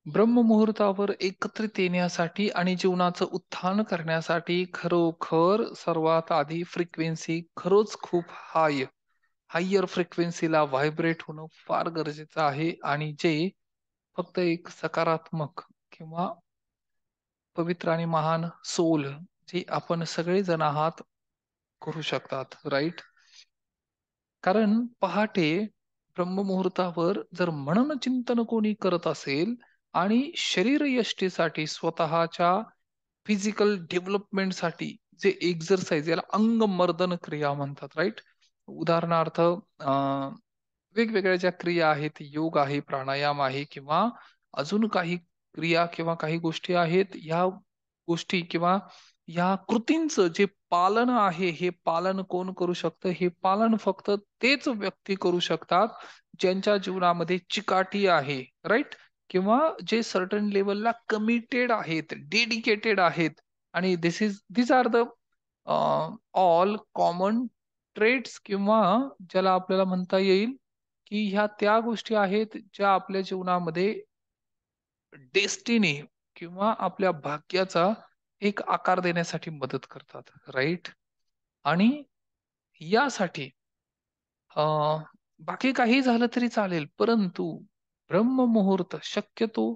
ब्रह्ममुहूर्तावर एकत्रित येण्यासाठी आणि जीवनाचं उत्थान करण्यासाठी खरोखर सर्वात आधी फ्रिक्वेन्सी खरंच खूप हायर फ्रिक्वेन्सीला व्हायब्रेट होणं फार गरजेचं आहे आणि जे फक्त एक सकारात्मक किंवा पवित्र आणि महान सोल जे आपण सगळेजण आहात करू शकतात, राईट? कारण पहाटे ब्रह्ममुहूर्तावर जर मनन चिंतन कोणी करत असेल आणि शरीरयष्टीसाठी स्वतःच्या फिजिकल डेव्हलपमेंटसाठी जे एक्झरसाइज याला अंगमर्दन क्रिया म्हणतात, राईट? उदाहरणार्थ वेगवेगळ्या ज्या क्रिया आहेत, योग आहे, प्राणायाम आहे किंवा अजून काही क्रिया किंवा काही गोष्टी आहेत, ह्या गोष्टी किंवा ह्या कृतींचं जे पालन आहे, हे पालन कोण करू शकतं? हे पालन फक्त तेच व्यक्ती करू शकतात, ज्यांच्या जीवनामध्ये चिकाटी आहे, राईट? किंवा जे सर्टन लेवलला कमिटेड आहेत, डेडिकेटेड आहेत आणि this are the all common trades किंवा ज्याला आपल्याला म्हणता येईल की ह्या त्या गोष्टी आहेत ज्या आपल्या जीवनामध्ये डेस्टिनी किंवा आपल्या भाग्याचा एक आकार देण्यासाठी मदत करतात, राईट? आणि यासाठी बाकी काही झालं तरी चालेल, परंतु ब्रह्ममुहूर्त शक्यतो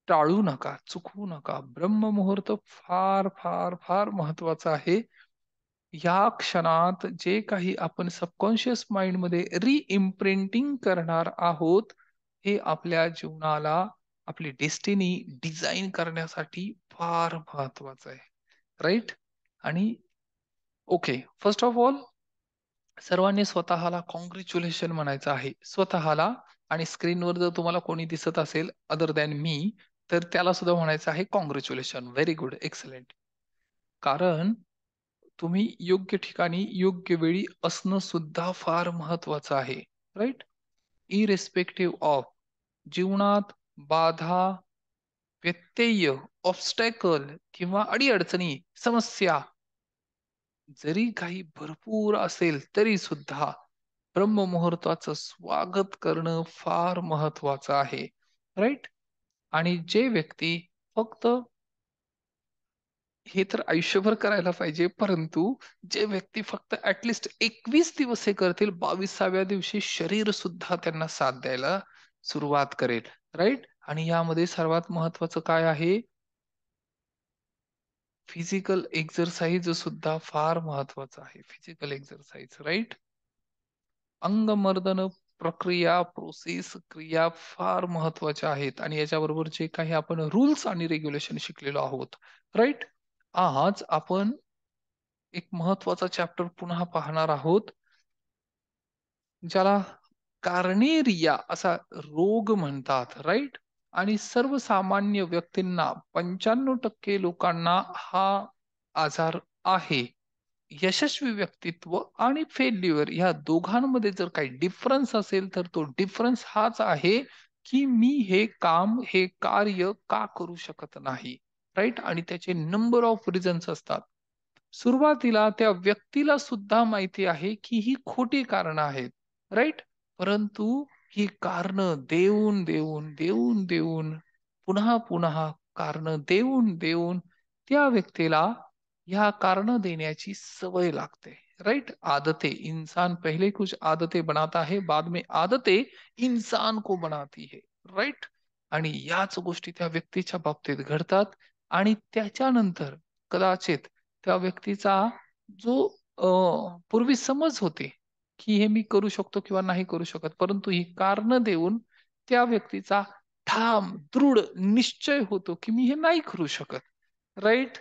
टाळू नका, चुकवू नका. ब्रह्ममुहूर्त फार फार फार महत्वाचा आहे. या क्षणात जे काही आपण सबकॉन्शियस माइंडमध्ये रिइम्प्रिंटिंग करणार आहोत, हे आपल्या जीवनाला आपली डेस्टिनी डिझाइन करण्यासाठी फार महत्वाचं आहे, राईट? आणि ओके, फर्स्ट ऑफ ऑल सर्वांनी स्वतःला कॉंग्रॅच्युलेशन म्हणायचं आहे स्वतःला. आणि स्क्रीनवर जर तुम्हाला कोणी दिसत असेल अदर दॅन मी, तर त्याला सुद्धा म्हणायचं आहे कॉंग्रॅच्युलेशन, व्हेरी गुड, एक्सलेंट. कारण तुम्ही योग्य ठिकाणी योग्य वेळी असणं सुद्धा फार महत्वाचं आहे, राईट? इरेस्पेक्टिव्ह ऑफ जीवनात बाधा, व्यत्यय, ऑब्स्टॅकल किंवा अडीअडचणी, समस्या जरी काही भरपूर असेल तरी सुद्धा ब्रह्ममुहूर्ताचं स्वागत करणं फार महत्वाचं आहे, राईट? आणि जे व्यक्ती फक्त हे तर आयुष्यभर करायला पाहिजे, परंतु जे व्यक्ती फक्त ऍटलिस्ट 21 दिवस हे करतील, 22व्या दिवशी शरीर सुद्धा त्यांना साथ द्यायला सुरुवात करेल, राईट? आणि यामध्ये सर्वात महत्वाचं काय आहे? फिजिकल एक्सरसाइज सुद्धा फार महत्वाचं आहे, फिजिकल एक्सरसाइज, राईट? अंगमर्दन प्रक्रिया, प्रोसेस, क्रिया फार महत्वाच्या आहेत आणि याच्याबरोबर जे काही आपण रूल्स आणि रेग्युलेशन शिकलेलो आहोत, राईट? आज आपण एक महत्वाचा चॅप्टर पुन्हा पाहणार आहोत, ज्याला कार्नेरिया असा रोग म्हणतात, राईट? आणि सर्वसामान्य व्यक्तींना 95% लोकांना हा आजार आहे. यशस्वी व्यक्तित्व आणि फेल्युअर ह्या दोघांमध्ये जर काही डिफरन्स असेल तर तो डिफरन्स हाच आहे की मी हे काम, हे कार्य का करू शकत नाही, राईट? आणि त्याचे नंबर ऑफ रिझन्स असतात. सुरुवातीला त्या व्यक्तीला सुद्धा माहिती आहे की ही खोटी कारण आहेत, राईट? परंतु ही कारण देऊन देऊन देऊन देऊन पुन्हा पुन्हा कारण देऊन देऊन त्या व्यक्तीला ह्या कारण देण्याची सवय लागते, राइट? आदतें, इंसान पहले कुछ आदतें बनाता है, बाद में आदतें इंसान को बनाती है, राइट? आणि याच गोष्टी त्या व्यक्तीच्या बाबतीत घडतात आणि त्याच्यानंतर कदाचित त्या व्यक्तीचा जो पूर्वी समज होते की हे मी करू शकतो किंवा नाही करू शकत, परंतु ही कारण देऊन त्या व्यक्तीचा ठाम दृढ निश्चय होतो की मी हे नाही करू शकत, राईट?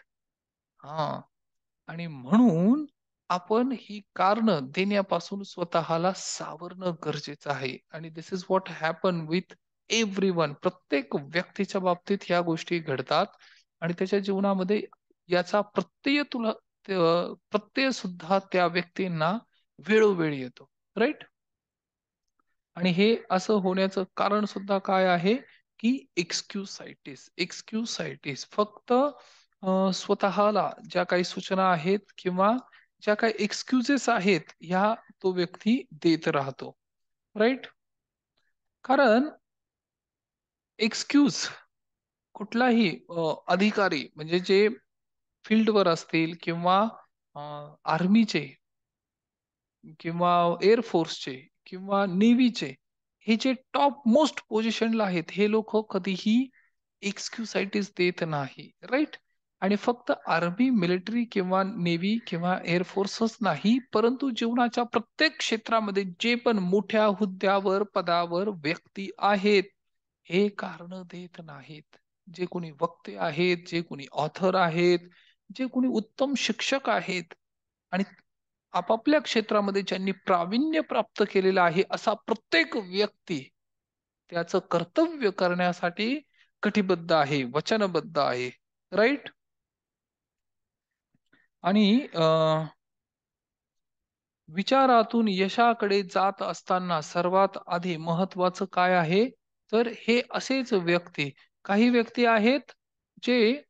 हा. आणि म्हणून आपण ही कारण देण्यापासून स्वतःला सावरणं गरजेचं आहे. आणि this is what happen with everyone. प्रत्येक व्यक्तीच्या बाबतीत ह्या गोष्टी घडतात आणि त्याच्या जीवनामध्ये याचा प्रत्यय सुद्धा त्या व्यक्तींना वेळोवेळी येतो, राईट? आणि हे असं होण्याचं कारण सुद्धा काय आहे की एक्सक्यूसाइटिस फक्त स्वतःला ज्या काही सूचना आहेत किंवा ज्या काही एक्सक्युजेस आहेत ह्या तो व्यक्ती देत राहतो, राईट? कारण एक्सक्यूज कुठलाही अधिकारी म्हणजे जे फील्डवर असतील किंवा आर्मीचे किंवा एअर फोर्सचे किंवा नेव्हीचे, हे जे टॉप मोस्ट पोझिशनला आहेत, हे लोक कधीही एक्सक्युसाइटीज देत नाही, राईट? आणि फक्त आर्मी, मिलिटरी किंवा नेव्ही किंवा एअर फोर्सच नाही, परंतु जीवनाच्या प्रत्येक क्षेत्रामध्ये जे पण मोठ्या हुद्द्यावर पदावर व्यक्ती आहेत, हे कारण देत नाहीत. जे कोणी वक्ते आहेत, जे कोणी ऑथर आहेत, जे कोणी उत्तम शिक्षक आहेत आणि आपापल्या क्षेत्रामध्ये ज्यांनी प्रावीण्य प्राप्त केलेलं आहे, असा प्रत्येक व्यक्ती त्याचं कर्तव्य करण्यासाठी कटिबद्ध आहे, वचनबद्ध आहे, राईट? आणि विचारातून यशाकडे जात असताना सर्वात आधी महत्वाचं काय आहे? तर हे असेच व्यक्ती, काही व्यक्ती आहेत जे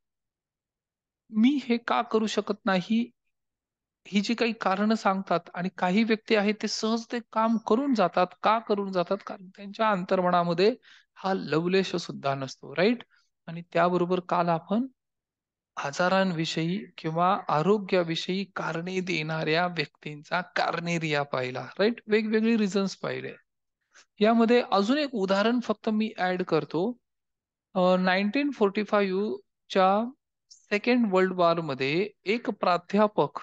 मी हे का करू शकत नाही, ही जी काही कारणं सांगतात, आणि काही व्यक्ती आहेत ते सहज ते काम करून जातात. का करून जातात? कारण त्यांच्या अंतर्मनामध्ये हा लवलेश सुद्धा नसतो, राईट? आणि त्याबरोबर काल आपण आजारांविषयी किंवा आरोग्याविषयी कारणे देणाऱ्या व्यक्तींचा कार्नेरिया पाहिला, राईट? वेगवेगळे रिझन्स पाहिले. यामध्ये अजून एक उदाहरण फक्त मी ऍड करतो. 1945 च्या सेकंड वर्ल्ड वॉर मध्ये एक प्राध्यापक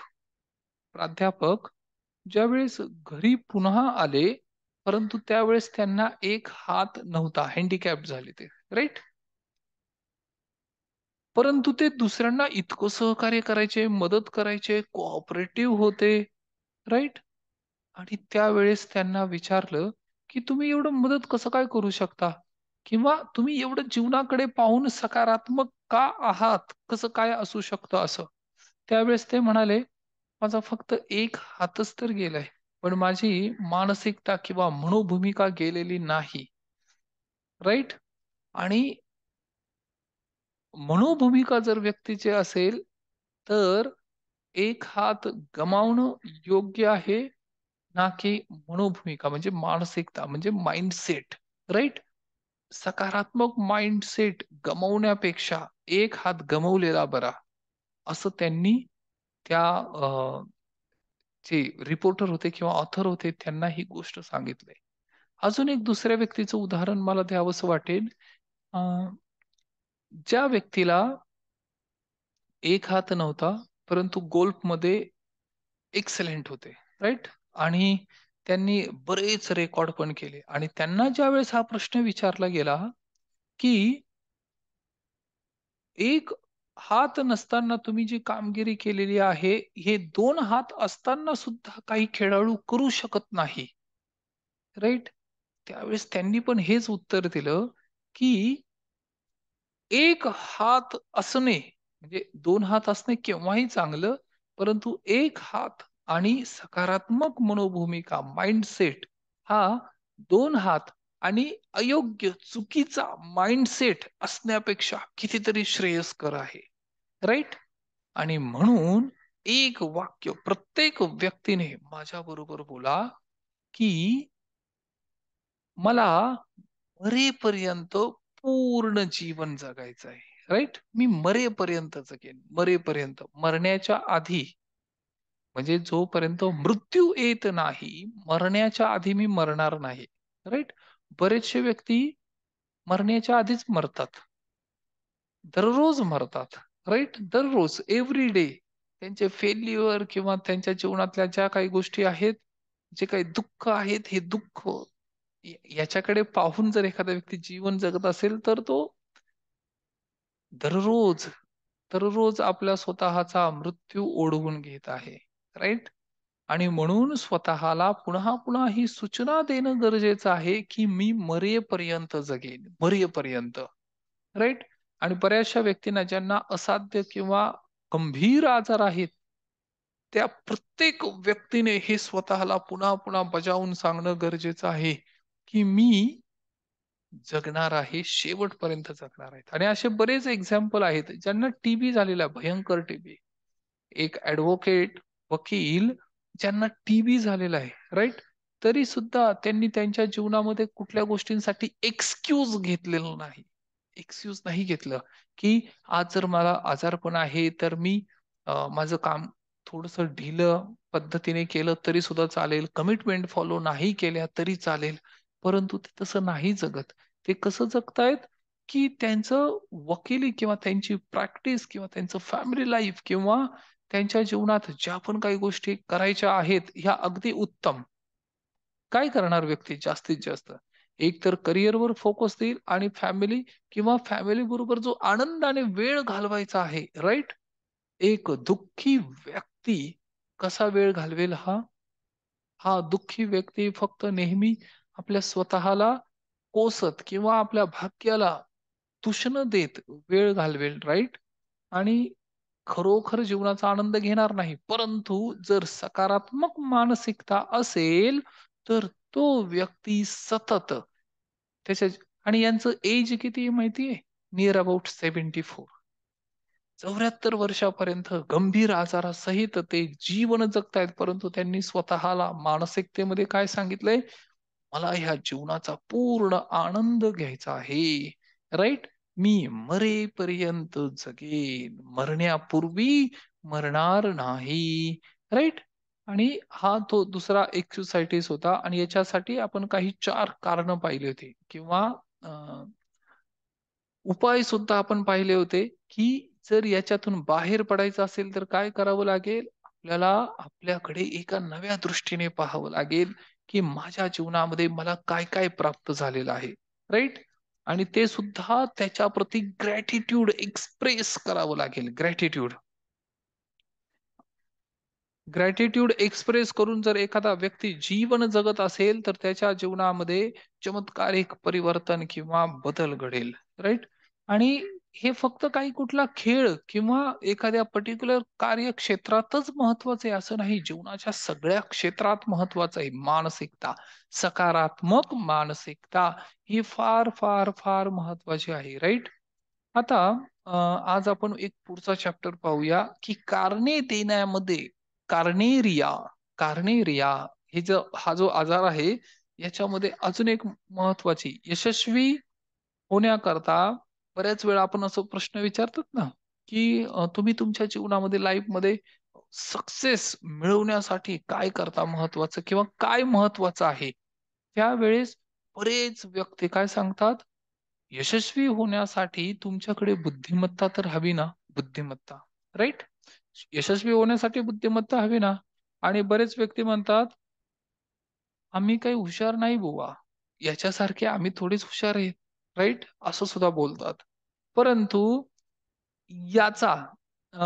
ज्यावेळेस घरी पुन्हा आले, परंतु त्यावेळेस त्यांना एक हात नव्हता, हँडिकॅप झाले ते, राईट? परंतु ते दुसऱ्यांना इतकं सहकार्य करायचे, मदत करायचे, कोऑपरेटिव्ह होते, राईट? आणि त्यावेळेस त्यांना विचारलं, की तुम्ही एवढं मदत कसं काय करू शकता? किंवा तुम्ही एवढं जीवनाकडे पाहून सकारात्मक का आहात? कसं काय असू शकतं असं? त्यावेळेस ते म्हणाले, माझा फक्त एक हातच तर गेलाय, पण माझी मानसिकता किंवा मनोभूमिका गेलेली नाही, राईट? आणि मनोभूमिका जर व्यक्तीची असेल, तर एक हात गमावणं योग्य आहे, ना की मनोभूमिका म्हणजे मानसिकता म्हणजे माइंडसेट, राईट? सकारात्मक माइंडसेट गमावण्यापेक्षा एक हात गमावलेला बरा, असं त्यांनी त्या जे रिपोर्टर होते किंवा ऑथर होते त्यांना ही गोष्ट सांगितली. अजून एक दुसऱ्या व्यक्तीचं उदाहरण मला द्यावंसं वाटेल. अं, ज्या व्यक्तीला एक हात नव्हता, परंतु गोल्फमध्ये एक्सलेंट होते, राईट? आणि त्यांनी बरेच रेकॉर्ड पण केले, आणि त्यांना ज्यावेळेस हा प्रश्न विचारला गेला की एक हात नसताना तुम्ही जी कामगिरी केलेली आहे, हे दोन हात असताना सुद्धा काही खेळाडू करू शकत नाही, राईट? त्यावेळेस त्यांनी पण हेच उत्तर दिलं की एक हात असणे म्हणजे दोन हात असणे केव्हाही चांगलं, परंतु एक हात आणि सकारात्मक मनोभूमिका माइंडसेट हा दोन हात आणि अयोग्य चुकीचा माइंडसेट असण्यापेक्षा कितीतरी श्रेयस्कर आहे, राईट? आणि म्हणून एक वाक्य प्रत्येक व्यक्तीने माझ्या बरोबर बोला की मला मरेपर्यंत पूर्ण जीवन जगायचं आहे, राईट? मी मरेपर्यंत जगेन, मरेपर्यंत, मरण्याच्या आधी, म्हणजे जोपर्यंत मृत्यू येत नाही, मरण्याच्या आधी मी मरणार नाही, राईट? बरेचसे व्यक्ती मरण्याच्या आधीच मरतात, दररोज मरतात, राईट? दररोज, एव्हरी डे त्यांचे फेल्युअर किंवा त्यांच्या जीवनातल्या ज्या काही गोष्टी आहेत, जे काही दुःख आहेत, हे दुःख याच्याकडे पाहून जर एखादा व्यक्ती जीवन जगत असेल, तर तो दररोज दररोज आपला स्वतःचा मृत्यू ओढवून घेत आहे, राईट? आणि म्हणून स्वतःला पुन्हा पुन्हा ही सूचना देणं गरजेचं आहे की मी मरेपर्यंत जगेन, मरेपर्यंत, राईट? आणि बऱ्याचशा व्यक्तींना ज्यांना असाध्य किंवा गंभीर आजार आहेत, त्या प्रत्येक व्यक्तीने हे स्वतःला पुन्हा पुन्हा बजावून सांगणं गरजेचं आहे की मी जगणार आहे, शेवटपर्यंत जगणार आहेत. आणि असे बरेच एक्झाम्पल आहेत ज्यांना टीबी झालेला आहे, भयंकर टीबी. एक ऍडव्होकेट, वकील ज्यांना टीबी झालेला आहे, राईट? तरी सुद्धा त्यांनी त्यांच्या जीवनामध्ये कुठल्या गोष्टींसाठी एक्सक्यूज घेतलेलं नाही, एक्सक्यूज नाही घेतलं, की आज जर मला आजारपण आहे तर मी माझं काम थोडंसं ढिलं पद्धतीने केलं तरी सुद्धा चालेल, कमिटमेंट फॉलो नाही केल्या तरी चालेल. परंतु ते तसं नाही जगत. ते कसं जगतायत, की त्यांचं वकिली किंवा त्यांची प्रॅक्टिस किंवा त्यांचं फॅमिली लाईफ किंवा त्यांच्या जीवनात ज्या पण काही गोष्टी करायच्या आहेत, ह्या अगदी उत्तम. काय करणार व्यक्ती जास्तीत जास्त? एक तर करिअरवर फोकस देईल आणि फॅमिली किंवा फॅमिली बरोबर जो आनंदाने वेळ घालवायचा आहे, राइट? एक दुःखी व्यक्ती कसा वेळ घालवेल हा? हा दुःखी व्यक्ती फक्त नेहमी आपल्या स्वतःला कोसत किंवा आपल्या भाग्याला तुष्ण देत वेळ घालवेल, राइट? आणि खरोखर जीवनाचा आनंद घेणार नाही. परंतु जर सकारात्मक मानसिकता असेल, तर तो व्यक्ती सतत त्याच्या आणि यांचं एज किती आहे माहिती आहे? Near about 74. 74 वर्षापर्यंत गंभीर आजारासहित ते जीवन जगतायत. परंतु त्यांनी स्वतःला मानसिकतेमध्ये काय सांगितलंय? मला ह्या जीवनाचा पूर्ण आनंद घ्यायचा आहे. राइट? मी मरेपर्यंत जगेन. मरण्यापूर्वी मरणार नाही. राइट? आणि हा तो दुसरा एक्सरसाइटिस होता आणि याच्यासाठी आपण काही 4 कारणं पाहिली होती किंवा उपाय सुद्धा आपण पाहिले होते, की जर याच्यातून बाहेर पडायचं असेल तर काय करावं लागेल? आपल्याला आपल्याकडे एका नव्या दृष्टीने पाहावं लागेल, की माझ्या जीवनामध्ये मला काय-काय प्राप्त झालेलं आहे. राइट? आणि ते सुद्धा त्याच्याप्रती ग्रॅटिट्यूड एक्सप्रेस करावं लागेल. ग्रॅटिट्यूड. ग्रॅटिट्यूड एक्सप्रेस करून जर एखादा व्यक्ती जीवन जगत असेल, तर त्याच्या जीवनामध्ये चमत्कारिक परिवर्तन किंवा बदल घडेल. राइट? आणि हे फक्त काही कुठला खेळ किंवा एखाद्या पर्टिक्युलर कार्यक्षेत्रातच महत्वाचं आहे असं नाही. जीवनाच्या सगळ्या क्षेत्रात महत्वाचं आहे. मानसिकता, सकारात्मक मानसिकता ही फार, फार, फार महत्वाची आहे. राइट? आता आज आपण एक पुढचा चॅप्टर पाहूया, की कारणे देण्यामध्ये कार्नेरिया कार्नेरिया हा जो आजार आहे, याच्यामध्ये अजून एक महत्वाची यशस्वी होण्याकरता बऱ्याच वेळा आपण असं प्रश्न विचारतात ना, की तुम्ही तुमच्या जीवनामध्ये लाईफमध्ये सक्सेस मिळवण्यासाठी काय करता महत्वाचं किंवा काय महत्वाचं आहे? त्यावेळेस बरेच व्यक्ती काय सांगतात, यशस्वी होण्यासाठी तुमच्याकडे बुद्धिमत्ता तर हवी ना, बुद्धिमत्ता, राइट? यशस्वी होण्यासाठी बुद्धिमत्ता हवी ना आणि बरेच व्यक्ती म्हणतात, आम्ही काही हुशार नाही बुवा. याच्यासारखे आम्ही थोडेच हुशार आहेत. राइट? असं सुद्धा बोलतात. परंतु याचा अ,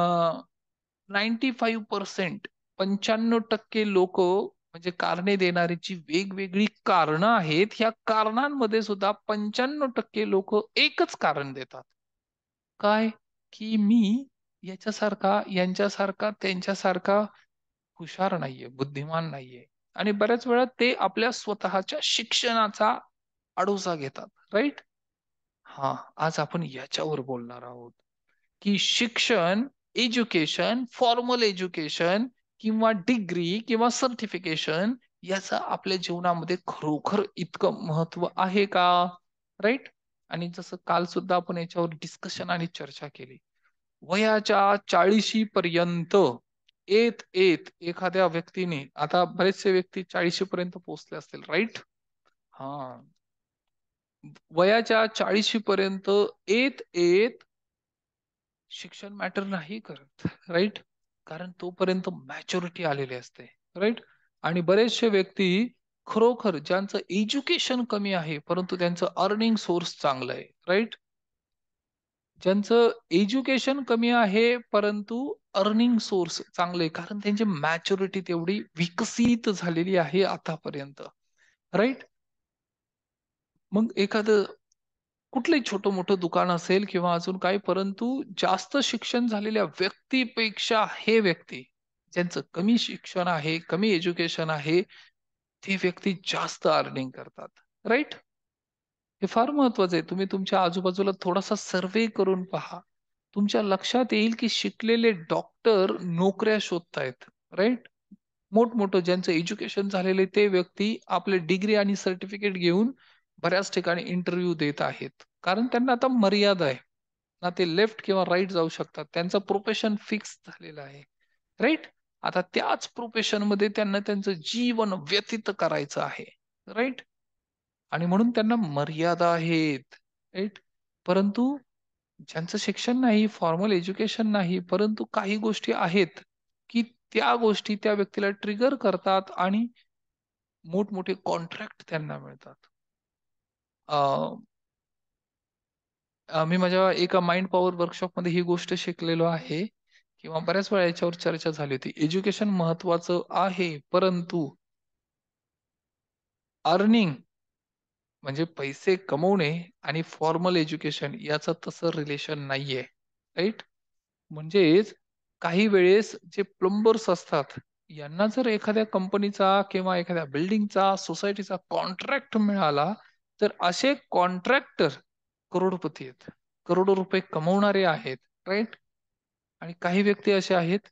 95% 95% लोकं म्हणजे कारणे देणारी जी वेगवेगळी कारणं आहेत, ह्या कारणांमध्ये सुद्धा 95% लोकं एकच कारण देतात. काय? की मी याच्यासारखा, यांच्यासारखा, त्यांच्यासारखा हुशार नाहीये, बुद्धिमान नाहीये. आणि बऱ्याच वेळा ते आपल्या स्वतःच्या शिक्षणाचा आडोसा घेतात. राइट? हां, आज आपण याच्यावर बोलणार आहोत, की शिक्षण, एज्युकेशन, फॉर्मल एज्युकेशन किंवा डिग्री किंवा सर्टिफिकेशन याचं आपल्या जीवनामध्ये खरोखर इतकं महत्व आहे का? राइट? आणि जसं काल सुद्धा आपण याच्यावर डिस्कशन आणि चर्चा केली. वयाच्या 40शी पर्यंत येत एखाद्या व्यक्तीने आता बरेचसे व्यक्ती 40शी पर्यंत पोहोचले असतील, राइट? हां. वयाच्या 40शी पर्यंत येत शिक्षण मॅटर नाही करत, राइट? कारण तोपर्यंत मॅच्युरिटी आलेली असते, राइट? आणि बरेचसे व्यक्ती खरोखर ज्यांचं एज्युकेशन कमी आहे, परंतु त्यांचं अर्निंग सोर्स चांगलं आहे, राइट? ज्यांचं एज्युकेशन कमी आहे, परंतु अर्निंग सोर्स चांगले आहे. कारण त्यांची मॅच्युरिटी तेवढी विकसित झालेली आहे आतापर्यंत, राइट? मग एखादं कुठलंही छोटं-मोठं दुकान असेल किंवा अजून काही, परंतु जास्त शिक्षण झालेल्या व्यक्तीपेक्षा हे व्यक्ती, ज्यांचं कमी शिक्षण आहे, कमी एज्युकेशन आहे, ते व्यक्ती जास्त अर्निंग करतात. राइट? हे फार महत्वाचं आहे. तुम्ही तुमच्या आजूबाजूला थोडासा सर्व्हे करून पहा. तुमच्या लक्षात येईल, की शिकलेले डॉक्टर नोकऱ्या शोधतायत. राइट? मोठमोठं ज्यांचं एज्युकेशन झालेलं आहे ते व्यक्ती आपले डिग्री आणि सर्टिफिकेट घेऊन बऱ्याच ठिकाणी इंटरव्ह्यू देत आहेत. कारण त्यांना आता मर्यादा आहे. ना ते लेफ्ट किंवा राईट जाऊ शकतात. त्यांचं प्रोफेशन फिक्स झालेलं आहे. राईट? आता त्याच प्रोफेशन मध्ये त्यांना त्यांचं जीवन व्यतीत करायचं आहे. राईट? आणि म्हणून त्यांना मर्यादा आहेत. राईट? परंतु ज्यांचं शिक्षण नाही, फॉर्मल एज्युकेशन नाही, परंतु काही गोष्टी आहेत, की त्या गोष्टी त्या व्यक्तीला ट्रिगर करतात आणि मोठमोठे कॉन्ट्रॅक्ट त्यांना मिळतात. मी माझ्या एका माइंड पॉवर वर्कशॉपमध्ये ही गोष्ट शिकलेलो आहे किंवा बऱ्याच वेळा याच्यावर चर्चा झाली होती. एज्युकेशन महत्वाचं आहे, परंतु अर्निंग म्हणजे पैसे कमवणे आणि फॉर्मल एज्युकेशन याचं तसं रिलेशन नाहीये. राईट? म्हणजेच काही वेळेस जे प्लंबर्स असतात, यांना जर एखाद्या कंपनीचा किंवा एखाद्या बिल्डिंगचा, सोसायटीचा कॉन्ट्रॅक्ट मिळाला, तर असे कॉन्ट्रॅक्टर करोडपती आहेत. करोडो रुपये कमवणारे आहेत. राईट? आणि काही व्यक्ती असे आहेत,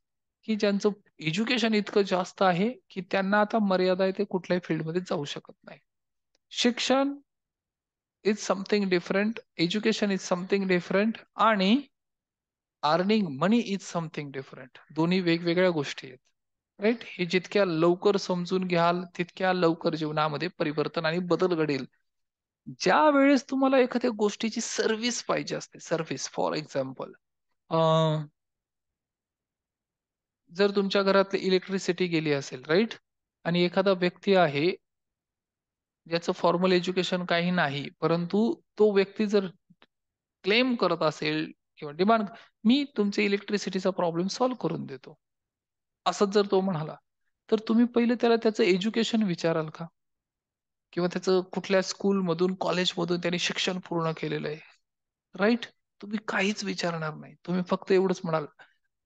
की ज्यांचं एज्युकेशन इतकं जास्त आहे, की त्यांना आता मर्यादा आहे, ते कुठल्याही फील्डमध्ये जाऊ शकत नाही. शिक्षण is something different, education is something different आणि earning money is something different. दोन्ही वेगवेगळ्या गोष्टी आहेत. राईट? हे जितक्या लवकर समजून घ्याल, तितक्या लवकर जीवनामध्ये परिवर्तन आणि बदल घडेल. ज्या वेळेस तुम्हाला एखाद्या गोष्टीची सर्व्हिस पाहिजे असते, सर्व्हिस फॉर एक्झाम्पल, जर तुमच्या घरातली इलेक्ट्रिसिटी गेली असेल, राईट? आणि एखादा व्यक्ती आहे ज्याचं फॉर्मल एज्युकेशन काही नाही, परंतु तो व्यक्ती जर क्लेम करत असेल किंवा डिमांड, मी तुमचे इलेक्ट्रिसिटीचा प्रॉब्लेम सॉल्व्ह करून देतो, असंच जर तो म्हणाला, तर तुम्ही पहिले त्याला त्याचं एज्युकेशन विचाराल का? किंवा त्याचं कुठल्या स्कूलमधून, कॉलेजमधून त्याने शिक्षण पूर्ण केलेलं आहे? राईट? तुम्ही काहीच विचारणार नाही. तुम्ही फक्त एवढंच म्हणाल,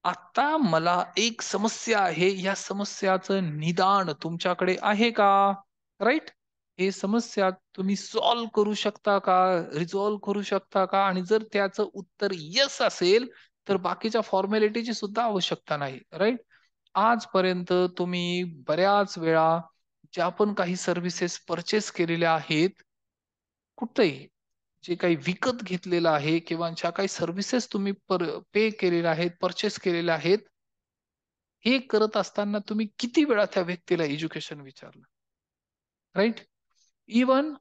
आता मला एक समस्या आहे, या समस्याचं निदान तुमच्याकडे आहे का? राईट? हे समस्या तुम्ही सॉल्व्ह करू शकता का? रिझॉल्व्ह करू शकता का? आणि जर त्याचं उत्तर येस असेल, तर बाकीच्या फॉर्मॅलिटीची सुद्धा आवश्यकता नाही. राईट? आजपर्यंत तुम्ही बऱ्याच वेळा ज्या पण काही सर्व्हिसेस परचेस केलेल्या आहेत, कुठेही जे काही विकत घेतलेलं आहे किंवा ज्या काही सर्व्हिसेस तुम्ही पे केलेल्या आहेत, परचेस केलेल्या आहेत, हे करत असताना तुम्ही किती वेळा त्या व्यक्तीला एज्युकेशन विचारलं? राईट? इवन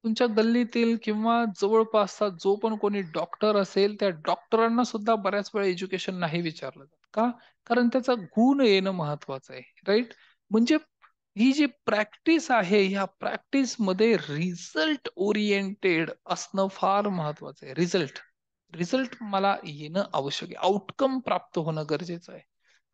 तुमच्या गल्लीतील किंवा जवळपासचा जो पण कोणी डॉक्टर असेल, त्या डॉक्टरांना सुद्धा बऱ्याच वेळा एज्युकेशन नाही विचारलं जात. का? कारण त्याचा गुण येणं महत्वाचं आहे. राईट? म्हणजे ही जी प्रॅक्टिस आहे, ह्या प्रॅक्टिस मध्ये रिझल्ट ओरिएंटेड असणं फार महत्वाचं आहे. रिझल्ट रिझल्ट मला येणं आवश्यक आहे. आउटकम प्राप्त होणं गरजेचं आहे.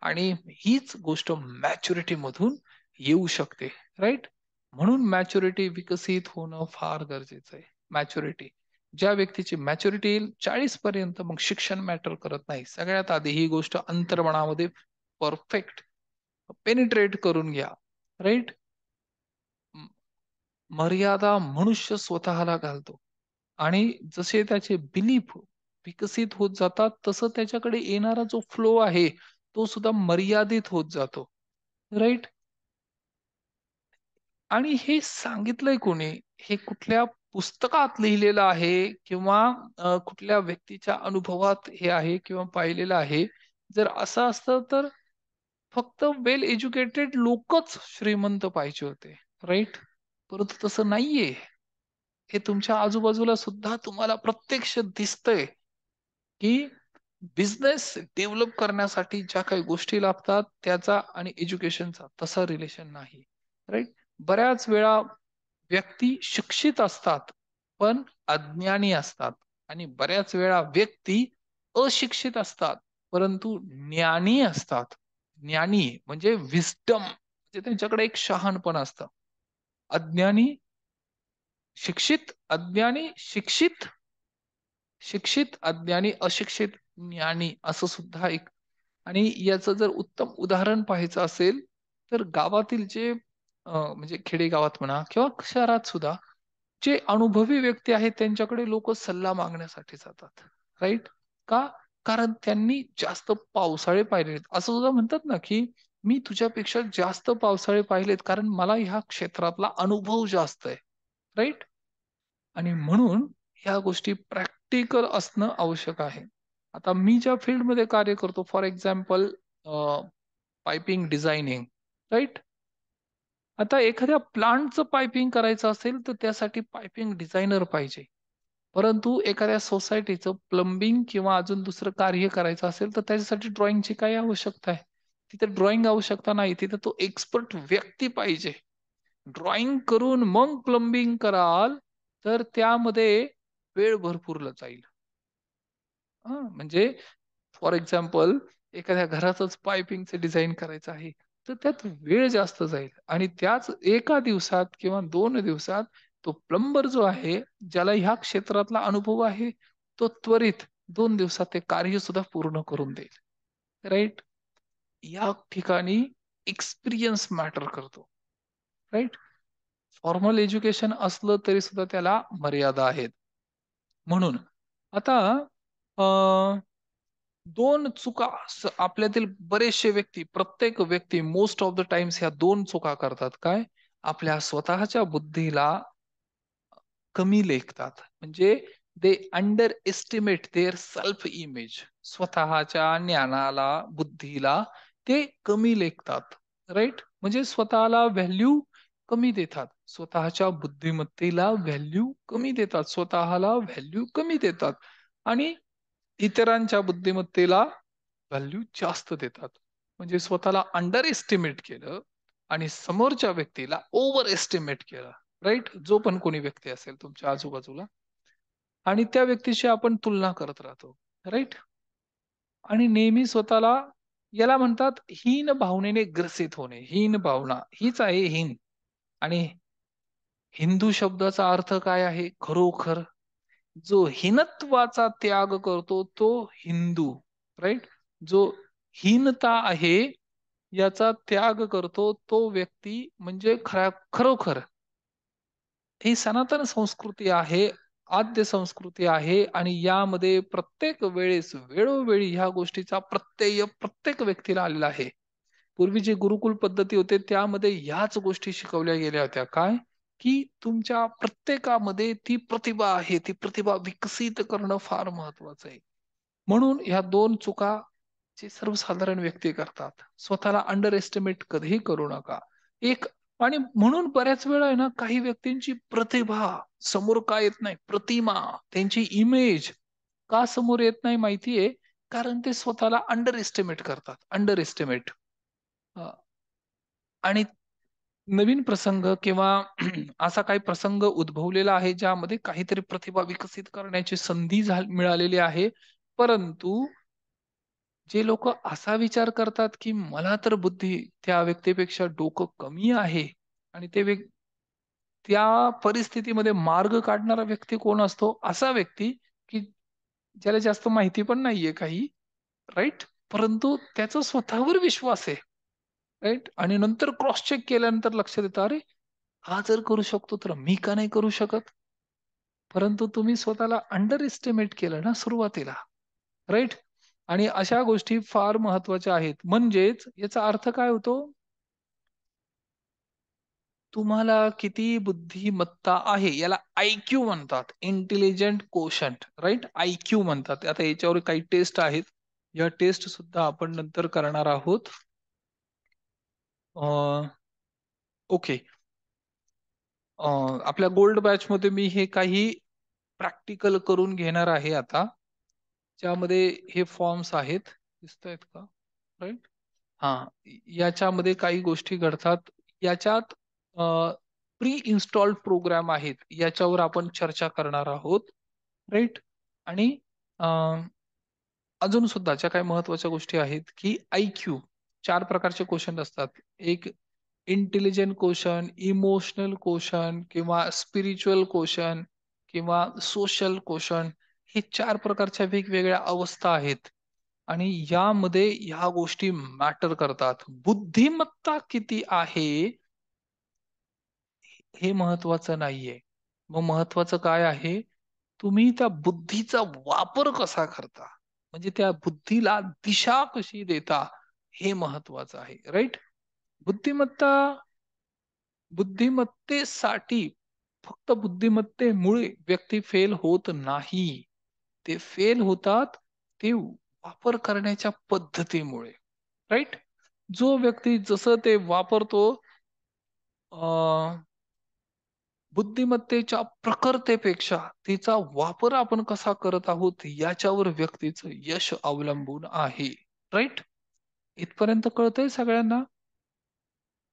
आणि हीच गोष्ट मॅच्युरिटी मधून येऊ शकते. राईट? म्हणून मॅच्युरिटी विकसित होणं फार गरजेचं आहे. मॅच्युरिटी, ज्या व्यक्तीची मॅच्युरिटी येईल 40 पर्यंत, मग शिक्षण मॅटर करत नाही. सगळ्यात आधी ही गोष्ट अंतर्मनामध्ये परफेक्ट पेनिट्रेट करून घ्या. राईट? मर्यादा मनुष्य स्वतःला घालतो आणि जसे त्याचे बिलीफ विकसित होत जातात, तसं त्याच्याकडे येणारा जो फ्लो आहे, तो सुद्धा मर्यादित होत जातो. राईट? आणि हे सांगितलंय कोणी? हे कुठल्या पुस्तकात लिहिलेलं आहे किंवा कुठल्या व्यक्तीच्या अनुभवात हे आहे किंवा पाहिलेलं आहे? जर असं असतं तर फक्त वेल एज्युकेटेड लोकच श्रीमंत पाहिजे होते. राईट? परंतु तसं नाहीये. हे तुमच्या आजूबाजूला सुद्धा तुम्हाला प्रत्यक्ष दिसतंय, की बिझनेस डेव्हलप करण्यासाठी ज्या काही गोष्टी लागतात त्याचा आणि एज्युकेशनचा तसा रिलेशन नाही. राईट? बऱ्याच वेळा व्यक्ती शिक्षित असतात, पण अज्ञानी असतात. आणि बऱ्याच वेळा व्यक्ती अशिक्षित असतात, परंतु ज्ञानी असतात. ज्ञानी म्हणजे विस्डम, म्हणजे त्यांच्याकडे एक शहाणपण असतं. अज्ञानी शिक्षित, अज्ञानी शिक्षित, शिक्षित अज्ञानी, अशिक्षित ज्ञानी, असं सुद्धा एक. आणि याचं जर उत्तम उदाहरण पाहायचं असेल, तर गावातील जे म्हणजे खेडेगावात म्हणा किंवा शहरात सुद्धा जे अनुभवी व्यक्ती आहेत, त्यांच्याकडे लोक सल्ला मागण्यासाठी जातात. राईट? का? कारण त्यांनी जास्त पावसाळे पाहिलेत. असं सुद्धा म्हणतात ना, की मी तुझ्यापेक्षा जास्त पावसाळे पाहिलेत, कारण मला ह्या क्षेत्रातला अनुभव जास्त आहे. राईट? आणि म्हणून ह्या गोष्टी प्रॅक्टिकल असणं आवश्यक आहे. आता मी ज्या फील्डमध्ये कार्य करतो, for example piping designing, right. आता एखाद्या प्लांटचं पायपिंग करायचं असेल तर त्यासाठी पायपिंग डिझायनर पाहिजे. परंतु एखाद्या सोसायटीचं प्लंबिंग किंवा अजून दुसरं कार्य करायचं असेल तर त्याच्यासाठी ड्रॉइंगची काय आवश्यकता आहे? तिथे ड्रॉइंग आवश्यकता नाही, तिथे तो एक्सपर्ट व्यक्ती पाहिजे. ड्रॉइंग करून मग प्लंबिंग कराल तर त्यामध्ये वेळ भरपूर जाईल. म्हणजे फॉर एक्झाम्पल एखाद्या घराचंच पायपिंगचं डिझाईन करायचं आहे तर त्यात वेळ जास्त जाईल आणि त्याच एका दिवसात किंवा 2 दिवसात तो प्लंबर जो आहे, ज्याला ह्या क्षेत्रातला अनुभव आहे, तो त्वरित 2 दिवसात ते कार्य सुद्धा पूर्ण करून देईल. राईट. या ठिकाणी एक्सपिरियन्स मॅटर करतो. राईट. फॉर्मल एज्युकेशन असलं तरी सुद्धा त्याला मर्यादा आहेत. म्हणून आता अं, दोन चुका आपल्यातील बरेचसे व्यक्ती, प्रत्येक व्यक्ती मोस्ट ऑफ द टाइम्स ह्या दोन चुका करतात. काय? आपल्या स्वतःच्या बुद्धीला कमी लेखतात. म्हणजे they underestimate their self image. स्वतःच्या ज्ञानाला, बुद्धीला ते कमी लेखतात. राईट. म्हणजे स्वतःला व्हॅल्यू कमी देतात, स्वतःच्या बुद्धिमत्तेला व्हॅल्यू कमी देतात, स्वतःला व्हॅल्यू कमी देतात आणि इतरांच्या बुद्धिमत्तेला व्हॅल्यू जास्त देतात. म्हणजे स्वतःला अंडर एस्टिमेट केलं आणि समोरच्या व्यक्तीला ओव्हर एस्टिमेट केलं. राईट. जो पण कोणी व्यक्ती असेल तुमच्या आजूबाजूला, आणि त्या व्यक्तीशी आपण तुलना करत राहतो. राईट. आणि नेहमी स्वतःला, याला म्हणतात हीन भावनेने ग्रसित होणे. हीन भावना हीच आहे हीन. आणि हिंदू शब्दाचा अर्थ काय आहे? खरोखर जो हीनत्वाचा त्याग करतो तो हिंदू. राईट. जो हीनता आहे याचा त्याग करतो तो व्यक्ती म्हणजे खरोखर ही सनातन संस्कृती आहे, आद्य संस्कृती आहे आणि यामध्ये प्रत्येक वेळेस वेळोवेळी ह्या गोष्टीचा प्रत्यय प्रत्येक व्यक्तीला आलेला आहे. पूर्वी जे गुरुकुल पद्धती होते त्यामध्ये ह्याच गोष्टी शिकवल्या गेल्या होत्या. काय? की तुमच्या प्रत्येकामध्ये ती प्रतिभा आहे, ती प्रतिभा विकसित करणं फार महत्वाचं आहे. म्हणून ह्या दोन चुका जे सर्वसाधारण व्यक्ती करतात, स्वतःला अंडर एस्टिमेट कधीही करू नका. एक, आणि म्हणून बऱ्याच वेळा आहे ना, काही व्यक्तींची प्रतिभा समोर का येत नाही, प्रतिमा, त्यांची इमेज का समोर येत नाही माहितीये? कारण ते स्वतःला अंडर एस्टिमेट करतात. Under estimate. आणि नवीन प्रसंग किंवा असा काही प्रसंग उद्भवलेला आहे ज्यामध्ये काहीतरी प्रतिभा विकसित करण्याची संधी मिळालेली आहे. परंतु जे लोक असा विचार करतात की मला तर बुद्धी त्या व्यक्तीपेक्षा डोकं कमी आहे, आणि त्या परिस्थितीमध्ये मार्ग काढणारा व्यक्ती कोण असतो? असा व्यक्ती की ज्याला जास्त माहिती पण नाहीये काही. राईट. परंतु त्याचा स्वतःवर विश्वास आहे. राईट. आणि नंतर क्रॉस चेक केल्यानंतर लक्षात येतं, अरे हा जर करू शकतो तर मी का नाही करू शकत? परंतु तुम्ही स्वतःला अंडर एस्टिमेट केलं ना सुरुवातीला. राईट. आणि अशा गोष्टी फार महत्वाच्या आहेत. म्हणजेच याचा अर्थ काय होतो? तुम्हाला किती बुद्धिमत्ता आहे याला IQ म्हणतात, इंटेलिजंट कोशंट. राईट. IQ म्हणतात. आता याच्यावर काही टेस्ट आहेत, या टेस्ट सुद्धा आपण नंतर करणार आहोत. ओके. आपल्या गोल्ड बॅच मध्ये मी हे काही प्रॅक्टिकल करून घेणार आहे आता, ज्यामध्ये हे फॉर्म्स आहेत, दिसत आहेत का? राईट. हा. याच्यामध्ये काही गोष्टी घडतात. याच्यात प्री इन्स्टॉल्ड प्रोग्राम आहेत, याच्यावर आपण चर्चा करणार आहोत. राईट. आणि अजून सुद्धा ज्या काही महत्वाच्या गोष्टी आहेत की IQ 4 प्रकारचे क्वेश्चन असतात. एक इंटेलिजंट क्वेश्चन, इमोशनल क्वेश्चन किंवा स्पिरिच्युअल क्वेश्चन किंवा सोशल क्वेश्चन. हे 4 प्रकारच्या वेगवेगळ्या अवस्था आहेत आणि यामध्ये ह्या गोष्टी मॅटर करतात. बुद्धिमत्ता किती आहे हे महत्वाचं नाहीये. मग महत्वाचं काय आहे? तुम्ही त्या बुद्धीचा वापर कसा करता, म्हणजे त्या बुद्धीला दिशा कशी देता, हे महत्वाचं आहे. राईट. बुद्धिमत्ता बुद्धिमत्तेसाठी फक्त बुद्धिमत्तेमुळे व्यक्ती फेल होत नाही. ते फेल होतात ते वापर करण्याच्या पद्धतीमुळे. राईट? जो व्यक्ती जसं ते वापरतो, बुद्धिमत्तेच्या प्रखरतेपेक्षा तिचा वापर आपण कसा करत आहोत याच्यावर व्यक्तीचं यश अवलंबून आहे. राईट? इथपर्यंत कळतंय सगळ्यांना?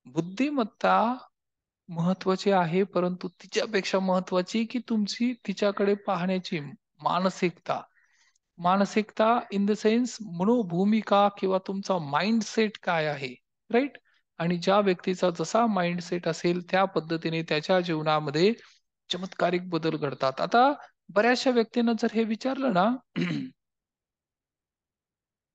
बुद्धिमत्ता महत्वाची आहे, परंतु तिच्यापेक्षा महत्वाची की तुमची तिच्याकडे पाहण्याची मानसिकता. मानसिकता इन द सेन्स मनोभूमिका किंवा तुमचा माइंडसेट काय आहे. राईट? आणि ज्या व्यक्तीचा जसा माइंडसेट असेल त्या पद्धतीने त्याच्या जीवनामध्ये चमत्कारिक बदल घडतात. आता बऱ्याचशा व्यक्तींना जर हे विचारलं ना,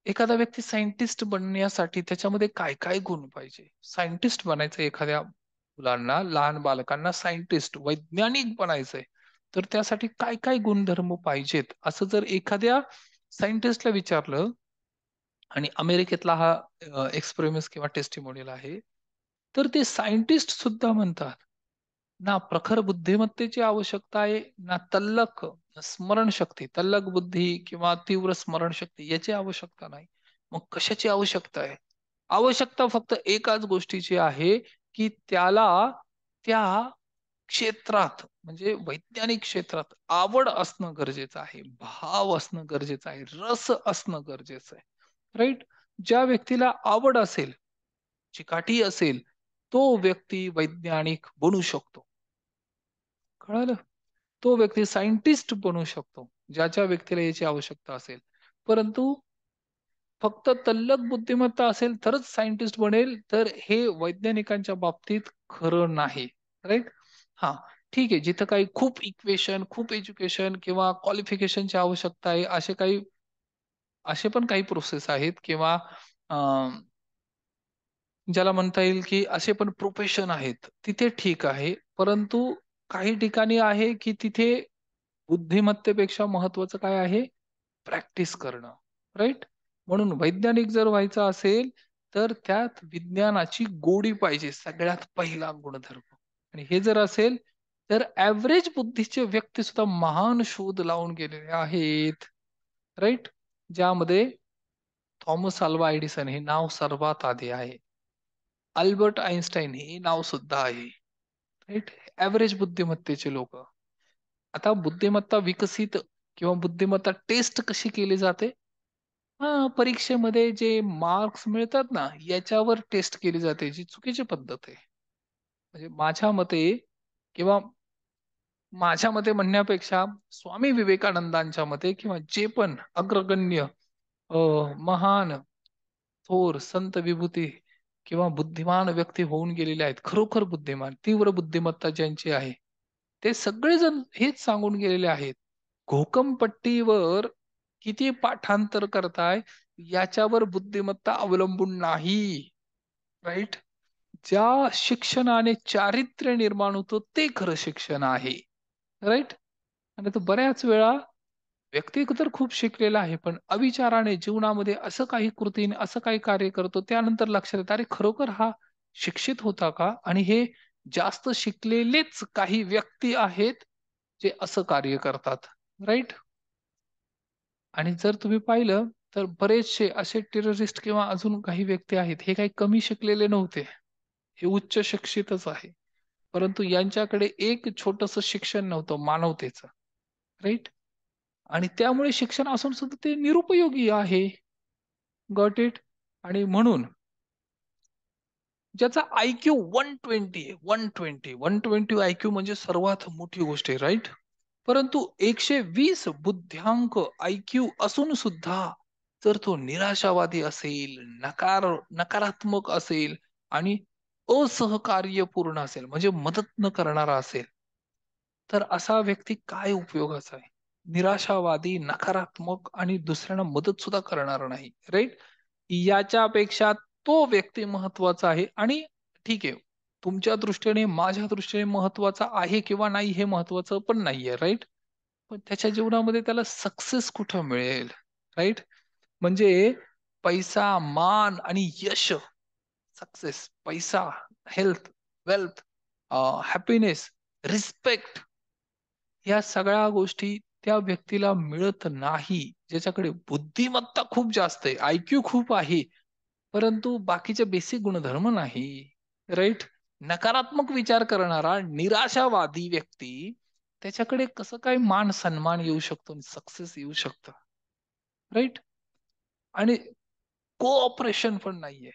एखादा व्यक्ती सायंटिस्ट बनण्यासाठी त्याच्यामध्ये काय काय गुण पाहिजे? सायंटिस्ट बनायचं एखाद्या मुलांना, लहान बालकांना सायंटिस्ट, वैज्ञानिक बनायचंय, तर त्यासाठी काय काय गुणधर्म पाहिजेत? असं जर एखाद्या सायंटिस्टला विचारलं, आणि अमेरिकेतला हा एक्सपेरिमेंट किंवा टेस्टिमोनियल आहे, तर ते सायंटिस्ट सुद्धा म्हणतात, ना प्रखर बुद्धिमत्तेची आवश्यकता आहे, ना तल्लख स्मरणशक्ती, तल्लख बुद्धी किंवा तीव्र स्मरणशक्ती याची आवश्यकता नाही. मग कशाची आवश्यकता आहे? आवश्यकता फक्त एकाच गोष्टीची आहे, की त्याला त्या क्षेत्रात म्हणजे वैज्ञानिक क्षेत्रात आवड असणं गरजेचं आहे, भाव असणं गरजेचं आहे, रस असणं गरजेचं आहे. राईट? ज्या व्यक्तीला आवड असेल, चिकाटी असेल, तो व्यक्ती वैज्ञानिक बनू शकतो. कळालं? तो व्यक्ती सायंटिस्ट बनू शकतो, ज्याच्या व्यक्तीला याची आवश्यकता असेल. परंतु फक्त तल्लख बुद्धिमत्ता असेल तरच सायंटिस्ट बनेल, तर हे वैज्ञानिकांच्या बाबतीत खरं नाही. राईट? हा, ठीक आहे. जिथं काही खूप इक्वेशन, खूप एज्युकेशन किंवा क्वालिफिकेशनची आवश्यकता आहे, असे पण काही प्रोसेस आहेत किंवा ज्याला म्हणता येईल की असे पण प्रोफेशन आहेत, तिथे ठीक आहे. परंतु काही ठिकाणी आहे की तिथे बुद्धिमत्तेपेक्षा महत्वाचं काय आहे? प्रॅक्टिस करणं. राईट? म्हणून वैज्ञानिक जर व्हायचं असेल, तर त्यात विज्ञानाची गोडी पाहिजे सगळ्यात पहिला गुणधर्म. आणि हे जर असेल, तर ऍव्हरेज बुद्धीचे व्यक्ती सुद्धा महान शोध लावून गेलेले आहेत. राईट? ज्यामध्ये थॉमस अल्वा एडिसन हे नाव सर्वात आधी आहे. अल्बर्ट आइन्स्टाईन हे नाव सुद्धा आहे. राईट? ऍव्हरेज बुद्धिमत्तेचे लोक. आता बुद्धिमत्ता विकसित किंवा बुद्धिमत्ता टेस्ट कशी केली जाते? परीक्षेमध्ये जे मार्क्स मिळतात ना, याच्यावर टेस्ट केली जाते, जी चुकीची पद्धत आहे. म्हणजे माझ्या मते किंवा माझ्या मते म्हणण्यापेक्षा स्वामी विवेकानंदांच्या मते किंवा जे पण अग्रगण्य महान थोर संत विभूती किंवा बुद्धिमान व्यक्ती होऊन गेलेले आहेत, खरोखर बुद्धिमान, तीव्र बुद्धिमत्ता ज्यांची आहे, ते सगळेजण हेच सांगून गेलेले आहेत. घोकमपट्टीवर किती पाठांतर करताय याच्यावर बुद्धिमत्ता अवलंबून नाही. राईट? ज्या शिक्षणाने चारित्र्य निर्माण होतं ते खरं शिक्षण आहे. राईट? आणि तो बऱ्याच वेळा व्यक्ती तर खूप शिकलेला आहे, पण अविचाराने जीवनामध्ये असं काही कृतीने असं काही कार्य करतो, त्यानंतर लक्षात येतं, अरे खरोखर हा शिक्षित होता का? आणि हे जास्त शिकलेलेच काही व्यक्ती आहेत जे असं कार्य करतात. राईट? आणि जर तुम्ही पाहिलं तर बरेचसे असे टेररिस्ट किंवा अजून काही व्यक्ती आहेत, हे काही कमी शिकलेले नव्हते. हे उच्च शिक्षितच आहे. परंतु यांच्याकडे एक छोटस शिक्षण नव्हतं मानवतेचं. राईट? आणि त्यामुळे शिक्षण असून सुद्धा ते निरुपयोगी आहे. Got it? आणि म्हणून ज्याचा IQ 120 आहे, 120 IQ म्हणजे सर्वात मोठी गोष्ट आहे. राईट? परंतु 120 बुद्ध्यांक IQ असून सुद्धा जर तो निराशावादी असेल, नकारात्मक असेल आणि असहकार्यपूर्ण असेल, म्हणजे मदत न करणारा असेल, तर असा व्यक्ती काय उपयोगाचा आहे? निराशावादी, नकारात्मक आणि दुसऱ्यांना मदत सुद्धा करणार नाही. राईट? याच्यापेक्षा तो व्यक्ती महत्वाचा आहे. आणि ठीक आहे, तुमच्या दृष्टीने, माझ्या दृष्टीने महत्वाचा आहे किंवा नाही हे महत्वाचं पण नाहीये. राईट? पण त्याच्या जीवनामध्ये त्याला सक्सेस कुठं मिळेल? राईट? म्हणजे पैसा, मान आणि यश, सक्सेस, पैसा, हेल्थ, वेल्थ, हॅपीनेस, रिस्पेक्ट, या सगळ्या गोष्टी त्या व्यक्तीला मिळत नाही, ज्याच्याकडे बुद्धिमत्ता खूप जास्त आहे, आयक्यू खूप आहे, परंतु बाकीचे बेसिक गुणधर्म नाही. राईट? नकारात्मक विचार करणारा निराशावादी व्यक्ती, त्याच्याकडे कसं काय मान सन्मान येऊ शकतो, सक्सेस येऊ शकतं? राईट? आणि कोऑपरेशन पण नाहीये,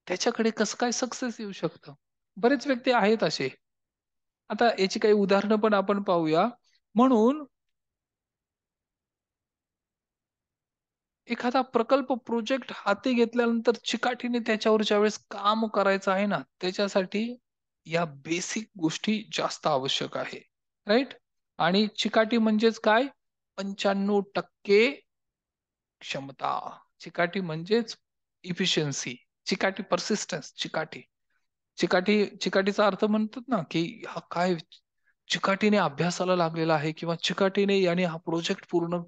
त्याच्याकडे कसं काय सक्सेस येऊ शकतं? बरेच व्यक्ती आहेत असे. आता याची काही उदाहरणं पण आपण पाहूया. म्हणून एखादा प्रकल्प, प्रोजेक्ट हाती घेतल्यानंतर चिकाटीने त्याच्यावर ज्यावेळेस काम करायचं आहे ना, त्याच्यासाठी या बेसिक गोष्टी जास्त आवश्यक आहे. राईट? आणि चिकाटी म्हणजेच काय? 95% क्षमता. चिकाटी म्हणजेच इफिशियन्सी. चिकाटी, परसिस्टन्स, चिकाटी. चिकाटीचा अर्थ म्हणतात ना, की हा काय चिकाटीने अभ्यासाला लागलेला आहे, किंवा चिकाटीने याने हा प्रोजेक्ट पूर्ण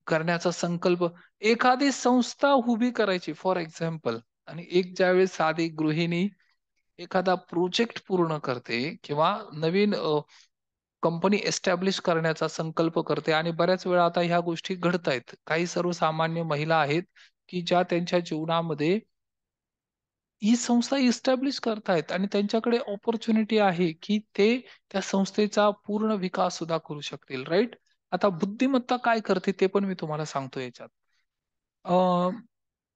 करण्याचा संकल्प. एखादी संस्था उभी करायची फॉर एक्झाम्पल, आणि ज्यावेळेस साधी गृहिणी एखादा प्रोजेक्ट पूर्ण करते, किंवा नवीन कंपनी एस्टॅब्लिश करण्याचा संकल्प करते, आणि बऱ्याच वेळा आता ह्या गोष्टी घडतायत. काही सर्वसामान्य महिला आहेत, की ज्या त्यांच्या जीवनामध्ये ही संस्था इस्टॅब्लिश करतायत, आणि त्यांच्याकडे ऑपॉर्च्युनिटी आहे, की ते त्या संस्थेचा पूर्ण विकास सुद्धा करू शकतील. राईट? आता बुद्धिमत्ता काय करते ते पण मी तुम्हाला सांगतो याच्यात. अ,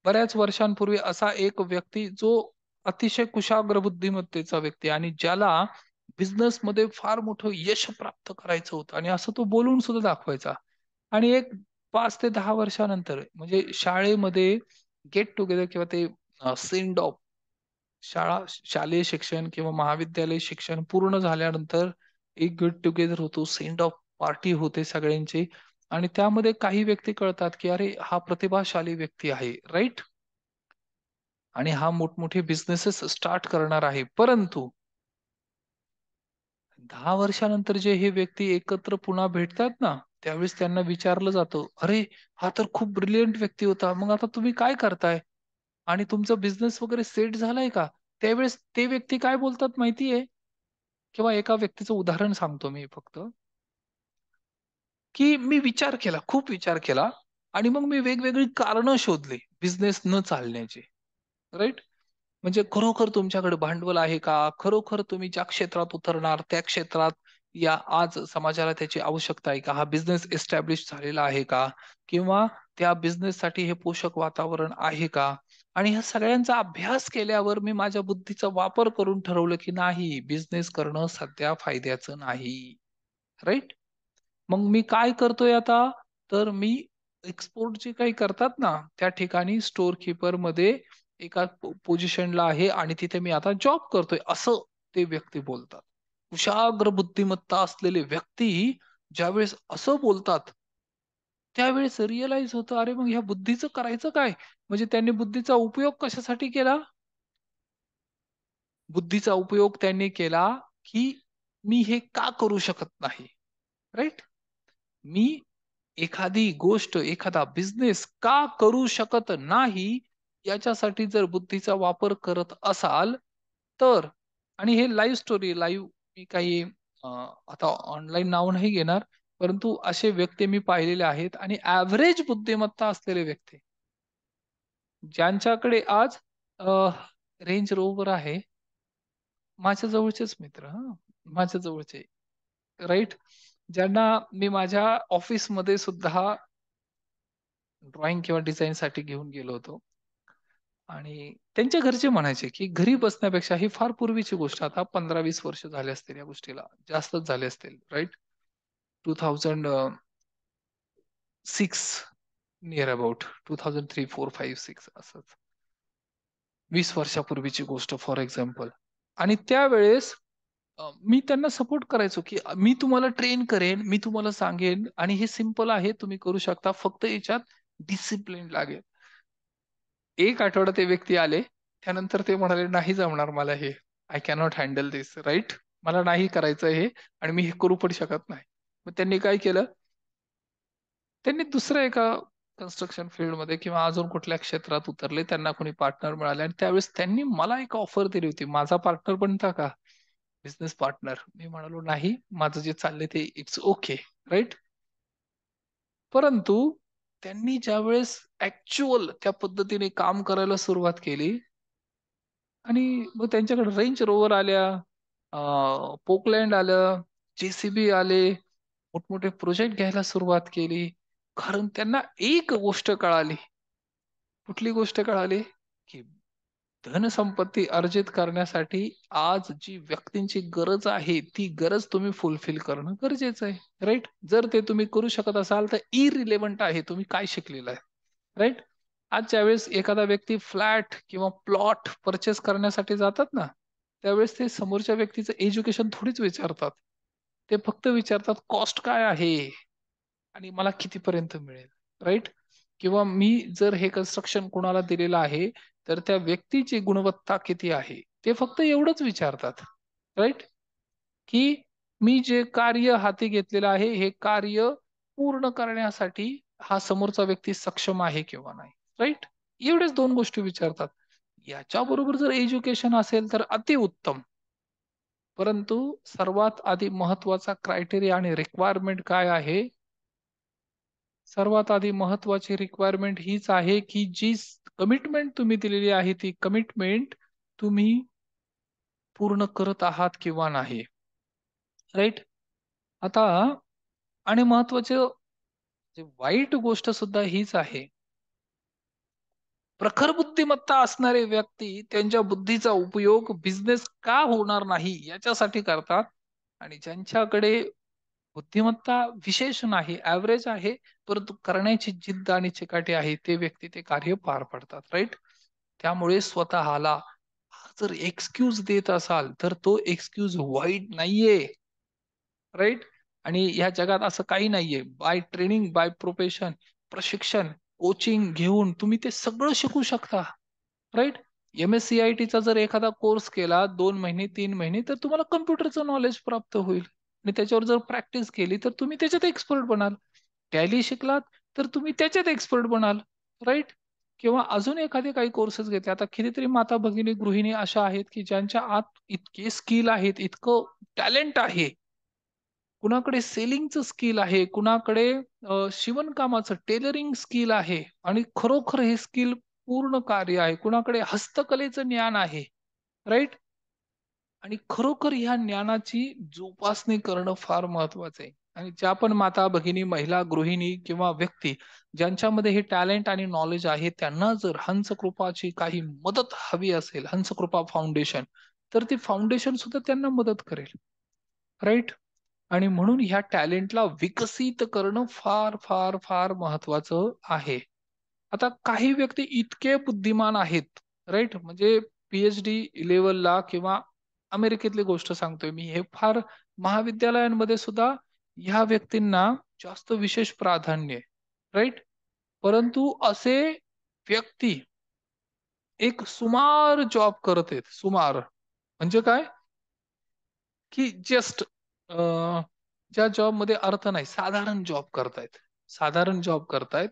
बऱ्याच वर्षांपूर्वी असा एक व्यक्ती, जो अतिशय कुशाग्र बुद्धिमत्तेचा व्यक्ती, आणि ज्याला बिझनेस मध्ये फार मोठं यश प्राप्त करायचं होतं, आणि असं तो बोलून सुद्धा दाखवायचा. आणि एक 5 ते 10 वर्षानंतर, म्हणजे शाळेमध्ये गेट टुगेदर, किंवा ते सेंड ऑफ, शालेय शिक्षण किंवा महाविद्यालय शिक्षण पूर्ण झाल्यानंतर एक गेट टुगेदर होतो, सेंड ऑफ पार्टी होते सगळ्यांची, आणि त्यामध्ये काही व्यक्ती कळतात, की अरे हा प्रतिभाशाली व्यक्ती आहे. राईट? आणि हा मोठमोठे बिझनेसेस स्टार्ट करणार आहे. परंतु 10 वर्षानंतर जे हे व्यक्ती एकत्र पुन्हा भेटतात ना, त्यावेळेस त्यांना विचारलं जातं, अरे हा तर खूप ब्रिलियंट व्यक्ती होता, मग आता तुम्ही काय करताय? आणि तुमचा बिझनेस वगैरे सेट झालाय का? त्यावेळेस ते व्यक्ती काय बोलतात माहितीये? किंवा एका व्यक्तीचं उदाहरण सांगतो मी फक्त, की मी विचार केला, खूप विचार केला, आणि मग मी वेगवेगळी कारणं शोधली बिझनेस न चालण्याची. राईट? म्हणजे खरोखर तुमच्याकडे भांडवल आहे का? खरोखर तुम्ही ज्या क्षेत्रात उतरणार, त्या क्षेत्रात या आज समाजाला त्याची आवश्यकता आहे का? हा बिझनेस एस्टॅब्लिश झालेला आहे का? किंवा त्या बिझनेससाठी हे पोषक वातावरण आहे का? आणि ह्या सगळ्यांचा अभ्यास केल्यावर मी माझ्या बुद्धीचा वापर करून ठरवलं, की नाही, बिझनेस करणं सध्या फायद्याचं नाही. राईट? मग मी काय करतोय आता? तर मी एक्सपोर्ट जे काही करतात ना, त्या ठिकाणी स्टोअर कीपर मध्ये एका पोझिशनला आहे, आणि तिथे मी आता जॉब करतोय, असं ते व्यक्ती बोलतात. कुशाग्र बुद्धिमत्ता असलेले व्यक्ती ज्यावेळेस असं बोलतात, त्यावेळेस रिअलाइज होतं, अरे मग ह्या बुद्धीचं करायचं काय? म्हणजे त्यांनी बुद्धीचा उपयोग कशासाठी केला? बुद्धीचा उपयोग त्यांनी केला, की मी हे का करू शकत नाही? राईट? मी एखादी गोष्ट, एखादा बिझनेस का करू शकत नाही, याच्यासाठी जर बुद्धीचा वापर करत असाल तर, आणि हे लाईव्ह स्टोरी, लाईव्ह, मी काही आता ऑनलाईन नाव नाही घेणार, परंतु असे व्यक्ती मी पाहिलेले आहेत, आणि ऍव्हरेज बुद्धिमत्ता असलेले व्यक्ती, ज्यांच्याकडे आज रेंज रोवर आहे, माझ्या जवळचेच मित्र, हा, माझ्या जवळचे. राईट? ज्यांना मी माझ्या ऑफिसमध्ये सुद्धा ड्रॉइंग किंवा डिझाईन साठी घेऊन गेलो होतो, आणि त्यांच्या घरचे म्हणायचे, की घरी बसण्यापेक्षा, ही फार पूर्वीची गोष्ट, आता 15-20 वर्ष झाले असतील या गोष्टीला, जास्तच झाले असतील. राईट? 2006, नियर अबाउट 2003, 4, 5, 6, असंच 20 वर्षापूर्वीची गोष्ट फॉर एक्झाम्पल. आणि त्यावेळेस मी त्यांना सपोर्ट करायचो, की मी तुम्हाला ट्रेन करेन, मी तुम्हाला सांगेन, आणि हे सिंपल आहे, तुम्ही करू शकता, फक्त याच्यात डिसिप्लिन लागेल. एक आठवडा ते व्यक्ती आले, त्यानंतर ते म्हणाले, नाही जमणार मला हे, I cannot handle this. Right? मला नाही करायचं हे, आणि मी हे करू पण शकत नाही. मग त्यांनी काय केलं? त्यांनी दुसऱ्या एका कन्स्ट्रक्शन फील्डमध्ये किंवा अजून कुठल्या क्षेत्रात उतरले, त्यांना कोणी पार्टनर मिळाले, आणि त्यावेळेस त्यांनी मला एक ऑफर दिली होती, माझा पार्टनर बनता का? Business partner. मी म्हणालो नाही, माझं जे चाललंय ते इट्स ओके, राईट. परंतु त्यांनी ज्यावेळेस ऍक्च्युअल त्या पद्धतीने काम करायला सुरुवात केली आणि मग त्यांच्याकडे रेंज रोव्हर आल्या, पोकलँड आलं, जेसीबी आले, मोठमोठे प्रोजेक्ट घ्यायला सुरुवात केली. कारण त्यांना एक गोष्ट कळाली. कुठली गोष्ट कळाली? की धनसंपत्ती अर्जित करण्यासाठी आज जी व्यक्तींची गरज आहे, ती गरज तुम्ही फुलफिल करणं गरजेचं आहे, राईट. जर ते तुम्ही करू शकत असाल तर इरिलेव्हंट आहे तुम्ही काय शिकलेलं आहे, राईट. आजच्या वेळेस एखादा व्यक्ती फ्लॅट किंवा प्लॉट परचेस करण्यासाठी जातात ना, त्यावेळेस ते समोरच्या व्यक्तीचं एज्युकेशन थोडीच विचारतात. ते फक्त विचारतात कॉस्ट काय आहे आणि मला कितीपर्यंत मिळेल, राईट. किंवा मी जर हे कन्स्ट्रक्शन कोणाला दिलेलं आहे तर त्या व्यक्तीची गुणवत्ता किती आहे, ते फक्त एवढंच विचारतात, राईट. की मी जे कार्य हाती घेतलेलं आहे हे कार्य पूर्ण करण्यासाठी हा समोरचा व्यक्ती सक्षम आहे किंवा नाही, राईट. एवढेच दोन गोष्टी विचारतात. याच्याबरोबर जर एज्युकेशन असेल तर अतिउत्तम. परंतु सर्वात आधी महत्वाचा क्रायटेरिया आणि रिक्वायरमेंट काय आहे? सर्वात आधी महत्वाची रिक्वायरमेंट हीच आहे की जी कमिटमेंट तुम्ही दिलेली आहे ती कमिटमेंट तुम्ही पूर्ण करत आहात किंवा नाही, राईट. आता आणि महत्वाचं जे वाईट गोष्ट सुद्धा हीच आहे, प्रखर बुद्धिमत्ता असणारे व्यक्ती त्यांच्या बुद्धीचा उपयोग बिझनेस का होणार नाही याच्यासाठी करतात. आणि ज्यांच्याकडे बुद्धिमत्ता विशेष नाही, ऍव्हरेज आहे, परंतु करण्याची जिद्द आणि चिकाटी आहे, ते व्यक्ती ते कार्य पार पडतात, राईट. त्यामुळे स्वतःला जर एक्सक्यूज देत असाल तर तो एक्सक्यूज वाईट नाहीये, राईट. आणि ह्या जगात असं काही नाहीये, बाय ट्रेनिंग, बाय प्रोफेशन, प्रशिक्षण, कोचिंग घेऊन तुम्ही ते सगळं शिकू शकता, राईट. MSCIT चा जर एखादा कोर्स केला 2 महिने 3 महिने तर तुम्हाला कम्प्युटरचं नॉलेज प्राप्त होईल आणि त्याच्यावर जर प्रॅक्टिस केली तर तुम्ही त्याच्यात एक्सपर्ट बनाल. टॅली शिकलात तर तुम्ही त्याच्यात एक्सपर्ट बनाल, राईट. किंवा अजून एखादे काही कोर्सेस घेतले. आता कितीतरी माता भगिनी गृहिणी अशा आहेत की ज्यांच्या आत इतके स्किल आहेत, इतकं टॅलेंट आहे. कुणाकडे सेलिंगचं स्किल आहे, कुणाकडे शिवणकामाचं टेलरिंग स्किल आहे आणि खरोखर हे स्किल पूर्ण कार्य आहे, कुणाकडे हस्तकलेचं ज्ञान आहे, राईट. आणि खरोखर ह्या ज्ञानाची जोपासना करणं फार महत्वाचं आहे. आणि ज्या पण माता भगिनी, महिला, गृहिणी किंवा व्यक्ती ज्यांच्यामध्ये हे टॅलेंट आणि नॉलेज आहे, त्यांना जर हंसकृपाची काही मदत हवी असेल, हंसकृपा फाउंडेशन, तर ती फाउंडेशन सुद्धा त्यांना मदत करेल, राईट. आणि म्हणून ह्या टॅलेंटला विकसित करणं फार फार फार महत्वाचं आहे. आता काही व्यक्ती इतके बुद्धिमान आहेत, राईट. म्हणजे PhD लेवलला किंवा अमेरिकेतली गोष्ट सांगतोय मी, हे फार महाविद्यालयांमध्ये सुद्धा ह्या व्यक्तींना जास्त विशेष प्राधान्य आहे, राईट. परंतु असे व्यक्ती एक सुमार जॉब करत आहेत, सुमार म्हणजे काय, की जस्ट ज्या जॉब मध्ये अर्थ नाही, साधारण जॉब करतायत. साधारण जॉब करतायत.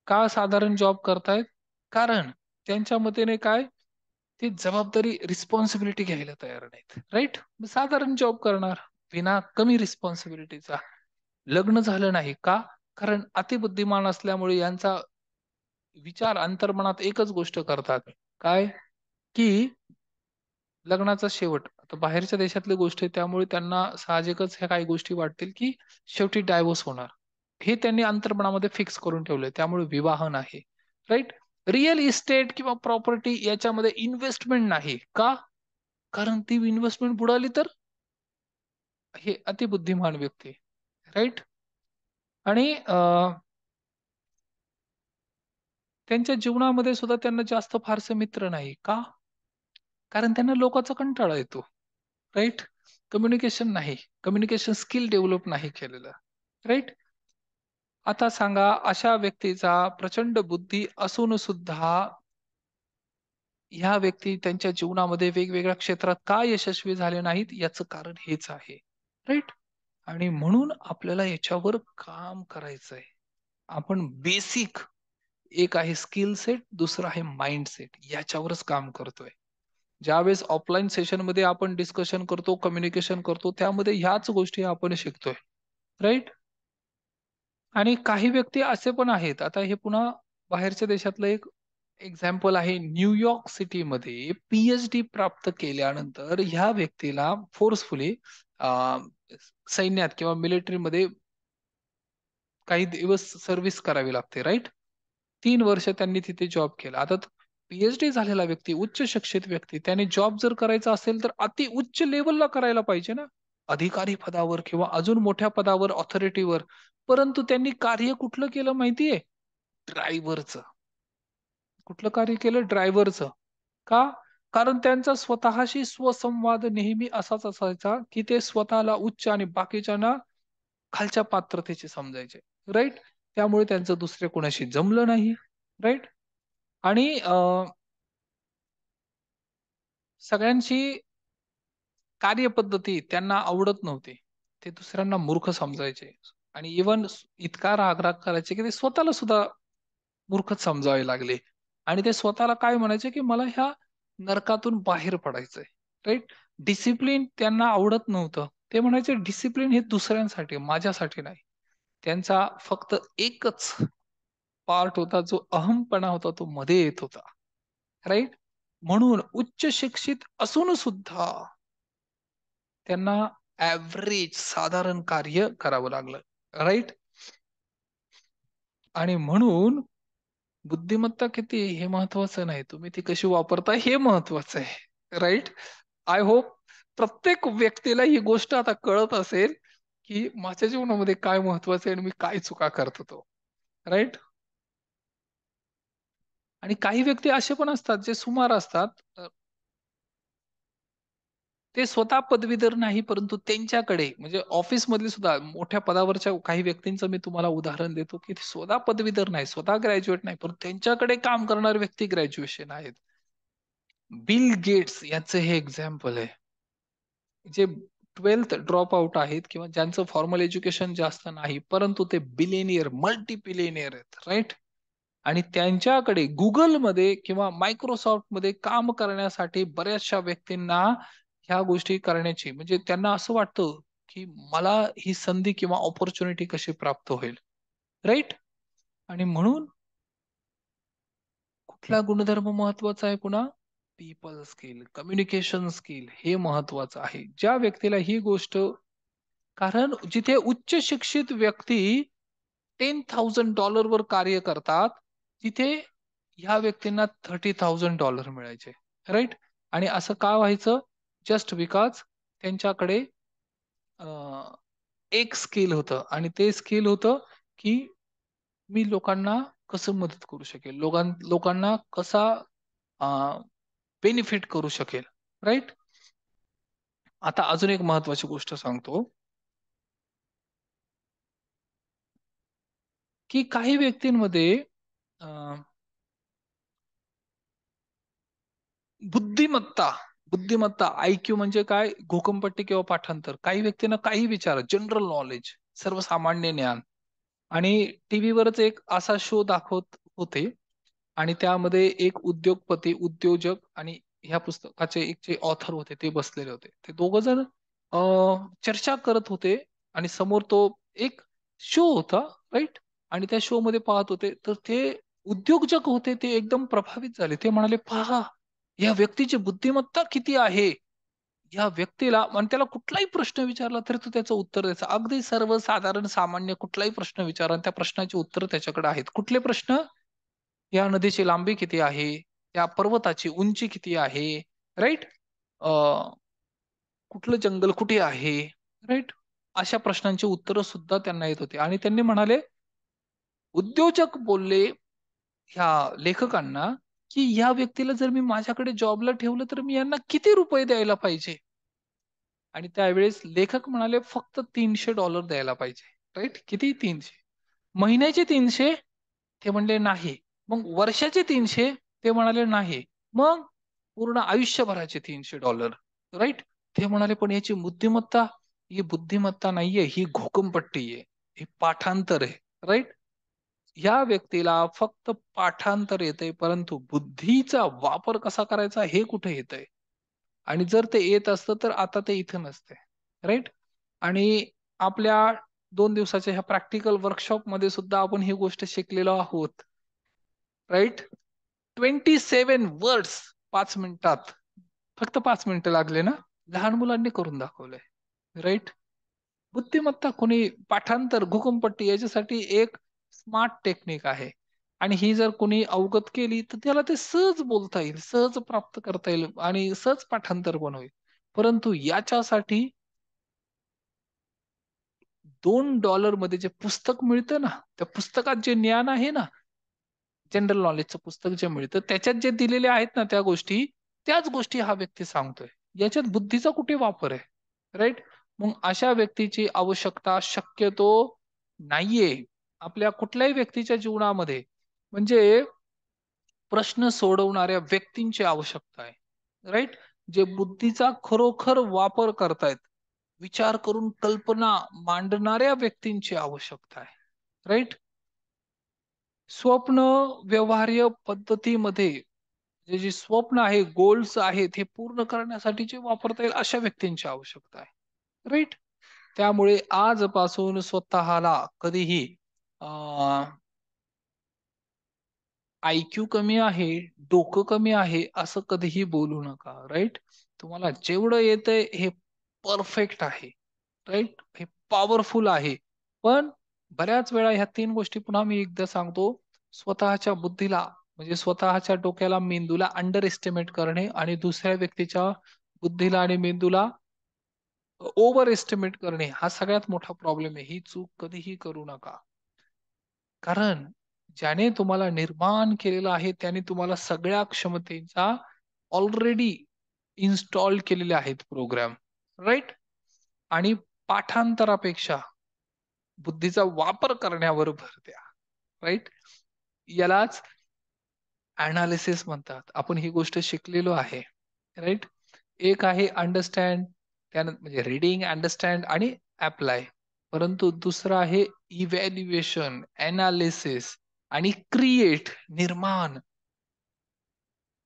का साधारण जॉब करतायत? कारण त्यांच्या मतेने काय, ते जबाबदारी रिस्पॉन्सिबिलिटी घ्यायला तयार नाहीत, राईट. साधारण जॉब करणार विना कमी रिस्पॉन्सिबिलिटीचा. लग्न झालं नाही का? कारण अतिबुद्धिमान असल्यामुळे यांचा विचार अंतर्मनात एकच गोष्ट करतात, काय, की लग्नाचा शेवट. आता बाहेरच्या देशातली गोष्ट आहे त्यामुळे त्यांना साहजिकच ह्या काही गोष्टी वाटतील की शेवटी डायव्होर्स होणार. हे त्यांनी अंतर्मनामध्ये फिक्स करून ठेवलंय, त्यामुळे विवाह नाही, राईट. रिअल इस्टेट किंवा प्रॉपर्टी याच्यामध्ये इन्व्हेस्टमेंट नाही का? कारण ती इन्व्हेस्टमेंट बुडाली तर, हे अतिबुद्धिमान व्यक्ती, राईट. आणि त्यांच्या जीवनामध्ये सुद्धा त्यांना जास्त फारसे मित्र नाही का? कारण त्यांना लोकांचा कंटाळा येतो, राईट. कम्युनिकेशन नाही, कम्युनिकेशन स्किल डेव्हलप नाही केलेलं, राईट. आता सांगा, अशा व्यक्तीचा प्रचंड बुद्धी असून सुद्धा ह्या व्यक्ती त्यांच्या जीवनामध्ये वेगवेगळ्या क्षेत्रात का यशस्वी झाले नाहीत, याचं कारण हेच आहे, राईट. आणि म्हणून आपल्याला याच्यावर काम करायचंय. आपण बेसिक, एक आहे स्किल सेट, दुसरं आहे माइंड सेट, याच्यावरच काम करतोय. ज्यावेळेस ऑफलाईन सेशन मध्ये आपण डिस्कशन करतो, कम्युनिकेशन करतो, त्यामध्ये ह्याच गोष्टी आपण शिकतोय. राईट? आणि काही व्यक्ती असे पण आहेत, आता हे पुन्हा बाहेरच्या देशातलं एक एक्झाम्पल आहे. न्यूयॉर्क सिटीमध्ये पीएचडी प्राप्त केल्यानंतर ह्या व्यक्तीला फोर्सफुली सैन्यात किंवा मिलिटरीमध्ये काही दिवस सर्व्हिस करावी लागते. राईट? 3 वर्ष त्यांनी तिथे जॉब केला. आता पीएचडी झालेला व्यक्ती, उच्च शिक्षित व्यक्ती, त्याने जॉब जर करायचा असेल तर अति उच्च लेवलला करायला पाहिजे ना, अधिकारी पदावर किंवा अजून मोठ्या पदावर, ऑथॉरिटीवर. परंतु त्यांनी कार्य कुठलं केलं माहितीये? ड्रायव्हरचं. कुठलं कार्य केलं? ड्रायव्हरचं. का? कारण त्यांचा स्वतःशी स्वसंवाद नेहमी असाच असायचा, की ते स्वतःला उच्च आणि बाकीच्यांना खालच्या पात्रतेचे समजायचे. राईट? त्यामुळे त्यांचं दुसऱ्या कोणाशी जमलं नाही. राईट? आणि सगळ्यांची कार्यपद्धती त्यांना आवडत नव्हती. ते दुसऱ्यांना मूर्ख समजायचे आणि इव्हन इतका राग करायचे, की ते स्वतःला सुद्धा मूर्खच समजावे लागले. आणि ते स्वतःला काय म्हणायचे, की मला ह्या नरकातून बाहेर पडायचंय. राईट? डिसिप्लिन त्यांना आवडत नव्हतं. ते म्हणायचे डिसिप्लिन हे दुसऱ्यांसाठी, माझ्यासाठी नाही. त्यांचा फक्त एकच पार्ट होता, जो अहमपणा होता, तो मध्ये येत होता. राईट? म्हणून उच्च शिक्षित असून सुद्धा त्यांना ऍव्हरेज साधारण कार्य करावं लागलं. राईट? आणि म्हणून बुद्धिमत्ता किती हे महत्वाचं नाही, तुम्ही ती कशी वापरता हे महत्वाचं आहे. राईट? आय होप प्रत्येक व्यक्तीला ही गोष्ट आता कळत असेल, की माझ्या जीवनामध्ये काय महत्वाचं आहे आणि मी काय चुका करत होतो. राईट? आणि काही व्यक्ती असे पण असतात जे सुमार असतात. ते स्वतः पदवीधर नाही, परंतु त्यांच्याकडे म्हणजे ऑफिस मधले सुद्धा मोठ्या पदावरच्या काही व्यक्तींचं मी तुम्हाला उदाहरण देतो, की ते स्वतः पदवीधर नाही, स्वतः ग्रॅज्युएट नाही, पण त्यांच्याकडे काम करणारे व्यक्ती ग्रॅज्युएशन आहेत. बिल गेट्स याचं हे एक्झाम्पल आहे. जे 12th ड्रॉप आउट आहेत किंवा ज्यांचं फॉर्मल एज्युकेशन जास्त नाही, परंतु ते बिलेनियर, मल्टी बिलेनियर आहेत. राईट? आणि त्यांच्याकडे गुगलमध्ये किंवा मायक्रोसॉफ्टमध्ये काम करण्यासाठी बऱ्याचशा व्यक्तींना ह्या गोष्टी करण्याची म्हणजे त्यांना असं वाटतं, की मला ही संधी किंवा ऑपॉर्च्युनिटी कशी प्राप्त होईल. राईट? आणि म्हणून कुठला गुणधर्म महत्वाचा आहे पुन्हा? पीपल स्किल, कम्युनिकेशन स्किल हे महत्वाचं आहे. ज्या व्यक्तीला ही गोष्ट, कारण जिथे उच्च शिक्षित व्यक्ती $10,000 वर कार्य करतात, तिथे ह्या व्यक्तींना $30,000 मिळायचे. राईट? आणि असं का व्हायचं? जस्ट बिकॉज त्यांच्याकडे एक स्किल होतं आणि ते स्किल होतं, की मी लोकांना कसं मदत करू शकेल, लोकांना कसा बेनिफिट करू शकेल. राईट? आता अजून एक महत्वाची गोष्ट सांगतो, की काही व्यक्तींमध्ये बुद्धिमत्ता बुद्धिमत्ता आयक्यू म्हणजे काय? घोकंपट्टी किंवा पाठांतर. काही व्यक्तींना काही विचार, जनरल नॉलेज, सर्वसामान्य ज्ञान. आणि टीव्हीवरच एक असा शो दाखवत होते आणि त्यामध्ये एक उद्योगपती, उद्योजक आणि ह्या पुस्तकाचे एक जे ऑथर होते ते बसलेले होते. ते दोघ जण चर्चा करत होते आणि समोर तो एक शो होता. राईट? आणि त्या शो मध्ये पाहत होते तर ते उद्योजक होते, ते एकदम प्रभावित झाले. ते म्हणाले, पहा या व्यक्तीची बुद्धिमत्ता किती आहे. या व्यक्तीला आणि त्याला कुठलाही प्रश्न विचारला तरी तो त्याचं उत्तर द्यायचा. अगदी सर्वसाधारण सामान्य कुठलाही प्रश्न विचारा आणि त्या प्रश्नाची उत्तर त्याच्याकडे आहेत. कुठले प्रश्न? या नदीची लांबी किती आहे? या पर्वताची उंची किती आहे? राईट? कुठलं जंगल कुठे आहे? राईट? अशा प्रश्नांची उत्तरं सुद्धा त्यांना येत होती आणि त्यांनी म्हणाले, उद्योजक बोलले ह्या लेखकांना, की ह्या व्यक्तीला जर मी माझ्याकडे जॉबला ठेवलं तर मी यांना किती रुपये द्यायला पाहिजे? आणि त्यावेळेस लेखक म्हणाले फक्त $300 द्यायला पाहिजे. राईट? किती? 300. महिन्याचे 300? ते म्हणले नाही. मग वर्षाचे 300? ते म्हणाले नाही. मग पूर्ण आयुष्यभराचे $300. राईट? ते म्हणाले पण याची बुद्धिमत्ता, ही बुद्धिमत्ता नाहीये, ही घोकंपट्टी आहे, ही पाठांतर आहे. राईट? या व्यक्तीला फक्त पाठांतर येतंय, परंतु बुद्धीचा वापर कसा करायचा हे कुठे येतंय? आणि जर ते येत असतं तर आता ते इथं नसते. राईट. आणि आपल्या 2 दिवसाच्या ह्या प्रॅक्टिकल वर्कशॉप मध्ये सुद्धा आपण ही गोष्ट शिकलेलो आहोत. राईट. 27 वर्ड्स 5 मिनिटात. फक्त 5 मिनिटं लागले ना. लहान मुलांनी करून दाखवलंय. राईट. बुद्धिमत्ता कोणी पाठांतर घुगमपट्टी याच्यासाठी एक स्मार्ट टेक्निक आहे. आणि ही जर कोणी अवगत केली तर त्याला ते सहज बोलता येईल, सहज प्राप्त करता येईल आणि सहज पाठांतर पण होईल. परंतु याच्यासाठी $2 मध्ये जे पुस्तक मिळतं ना, त्या पुस्तकात जे ज्ञान आहे ना, जनरल नॉलेजचं पुस्तक जे मिळतं त्याच्यात जे दिलेले आहेत ना त्या गोष्टी, त्याच गोष्टी हा व्यक्ती सांगतोय. याच्यात बुद्धीचा कुठे वापर आहे? राईट. मग अशा व्यक्तीची आवश्यकता शक्यतो नाहीये आपल्या कुठल्याही व्यक्तीच्या जीवनामध्ये. म्हणजे प्रश्न सोडवणाऱ्या व्यक्तींची आवश्यकता आहे. राईट. जे बुद्धीचा खरोखर वापर करतायत, विचार करून कल्पना मांडणाऱ्या व्यक्तींची आवश्यकता आहे. राईट. स्वप्न व्यवहार्य पद्धतीमध्ये जे जे स्वप्न आहे, गोल्स आहेत, हे पूर्ण करण्यासाठी जे वापरता येईल अशा व्यक्तींची आवश्यकता आहे. राईट. त्यामुळे आजपासून स्वतःला कधीही IQ कमी आहे, डोकं कमी आहे, असं कधीही बोलू नका. राईट. तुम्हाला जेवढं येतंय हे परफेक्ट आहे. राईट. हे पॉवरफुल आहे. पण बऱ्याच वेळा ह्या 3 गोष्टी पुन्हा मी एकदा सांगतो. स्वतःच्या बुद्धीला म्हणजे स्वतःच्या डोक्याला, मेंदूला अंडर एस्टिमेट करणे आणि दुसऱ्या व्यक्तीच्या बुद्धीला आणि मेंदूला ओव्हर एस्टिमेट करणे हा सगळ्यात मोठा प्रॉब्लेम आहे. ही चूक कधीही करू नका. कारण ज्याने तुम्हाला निर्माण केलेलं आहे त्याने तुम्हाला सगळ्या क्षमतेचा ऑलरेडी इन्स्टॉल केलेले आहेत प्रोग्राम. राईट. आणि पाठांतरापेक्षा बुद्धीचा वापर करण्यावर भर द्या. राईट. यालाच अनालिसिस म्हणतात. आपण ही गोष्ट शिकलेलो आहे. राईट. एक आहे अंडरस्टँड, त्यानंतर म्हणजे रीडिंग, अंडरस्टँड आणि अप्लाय. परंतु दुसरं आहे इव्हॅल्युएशन, अनालिसिस आणि क्रिएट, निर्माण.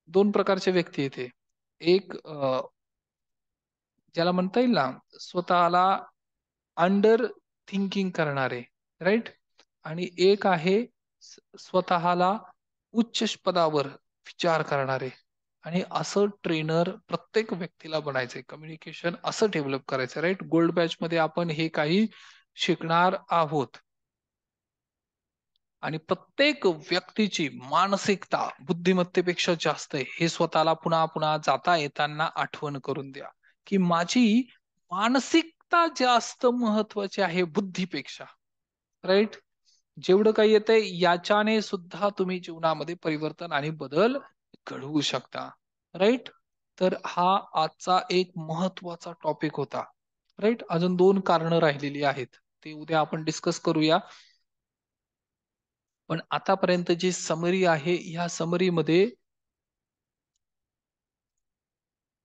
2 प्रकारचे व्यक्ती येते. एक ज्याला म्हणता येईल ना स्वतःला अंडर थिंकिंग करणारे. राईट. आणि एक आहे स्वतःला उच्च पदावर विचार करणारे. आणि असं ट्रेनर प्रत्येक व्यक्तीला बनायचंय. कम्युनिकेशन असं डेव्हलप करायचं. राईट. गोल्ड बॅच मध्ये आपण हे काही शिकणार आहोत. आणि प्रत्येक व्यक्तीची मानसिकता बुद्धिमत्तेपेक्षा जास्त आहे हे स्वतःला पुन्हा पुन्हा जाता येताना आठवण करून द्या, की माझी मानसिकता जास्त महत्वाची आहे बुद्धीपेक्षा. राईट. जेवढं काही येतंय याच्याने सुद्धा तुम्ही जीवनामध्ये परिवर्तन आणि बदल घडवू शकता. राईट. तर हा आजचा एक महत्वाचा टॉपिक होता. राईट. अजून 2 कारणं राहिलेली आहेत, ते उद्या आपण डिस्कस करूया. पण आतापर्यंत जी समरी आहे ह्या समरीमध्ये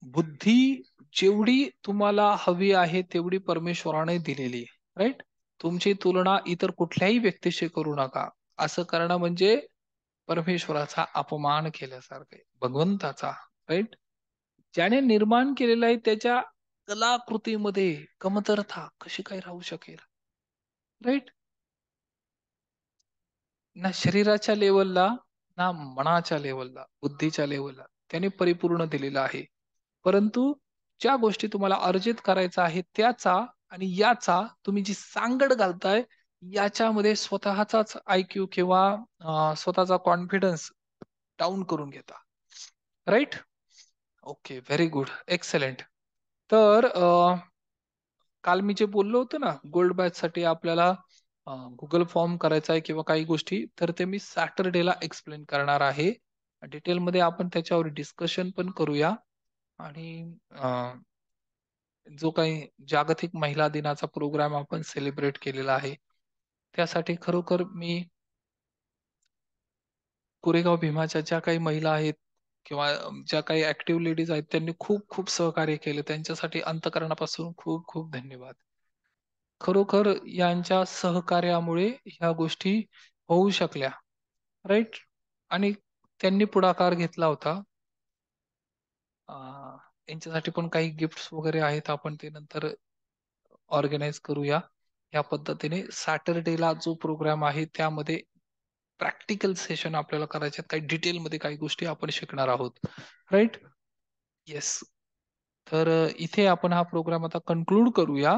बुद्धी जेवढी तुम्हाला हवी आहे तेवढी परमेश्वराने दिलेली आहे. राईट. तुमची तुलना इतर कुठल्याही व्यक्तीशी करू नका. असं करणं म्हणजे परमेश्वराचा अपमान केल्यासारखं आहे, भगवंताचा. राईट. ज्याने निर्माण केलेलं आहे त्याच्या कलाकृतीमध्ये कमतरता कशी काय राहू शकेल? राईट. ना शरीराच्या लेवलला, ना मनाच्या लेवलला, बुद्धीच्या लेवलला त्याने परिपूर्ण दिलेला आहे. परंतु ज्या गोष्टी तुम्हाला अर्जित करायचा आहे त्याचा आणि याचा तुम्ही जी सांगड घालताय याच्यामध्ये स्वतःचाच IQ किंवा स्वतःचा कॉन्फिडन्स डाऊन करून घेता. Right. Okay. Very good. Excellent. तर काल मी जे बोललो होतो ना गोल्ड बॅच साठी आपल्याला गुगल फॉर्म करायचा आहे किंवा काही गोष्टी, तर ते मी सॅटरडेला एक्सप्लेन करणार आहे. डिटेलमध्ये आपण त्याच्यावर डिस्कशन पण करूया. आणि जो काही जागतिक महिला दिनाचा प्रोग्राम आपण सेलिब्रेट केलेला आहे त्यासाठी खरोखर मी कोरेगाव भीमाच्या ज्या काही महिला आहेत किंवा ज्या काही ऍक्टिव्ह लेडीज आहेत त्यांनी खूप खूप सहकार्य केले. त्यांच्यासाठी अंतकरणापासून खूप खूप धन्यवाद. खरोखर यांच्या सहकार्यामुळे ह्या गोष्टी होऊ शकल्या. राईट. आणि त्यांनी पुढाकार घेतला होता. यांच्यासाठी पण काही गिफ्ट्स वगैरे आहेत, आपण ते नंतर ऑर्गनाईज करूया. या पद्धतीने सॅटरडेला जो प्रोग्राम आहे त्यामध्ये प्रॅक्टिकल सेशन आपल्याला करायचे आहेत. काही डिटेलमध्ये काही गोष्टी आपण शिकणार आहोत. राईट? येस. तर इथे आपण हा प्रोग्राम आता कन्क्लूड करूया.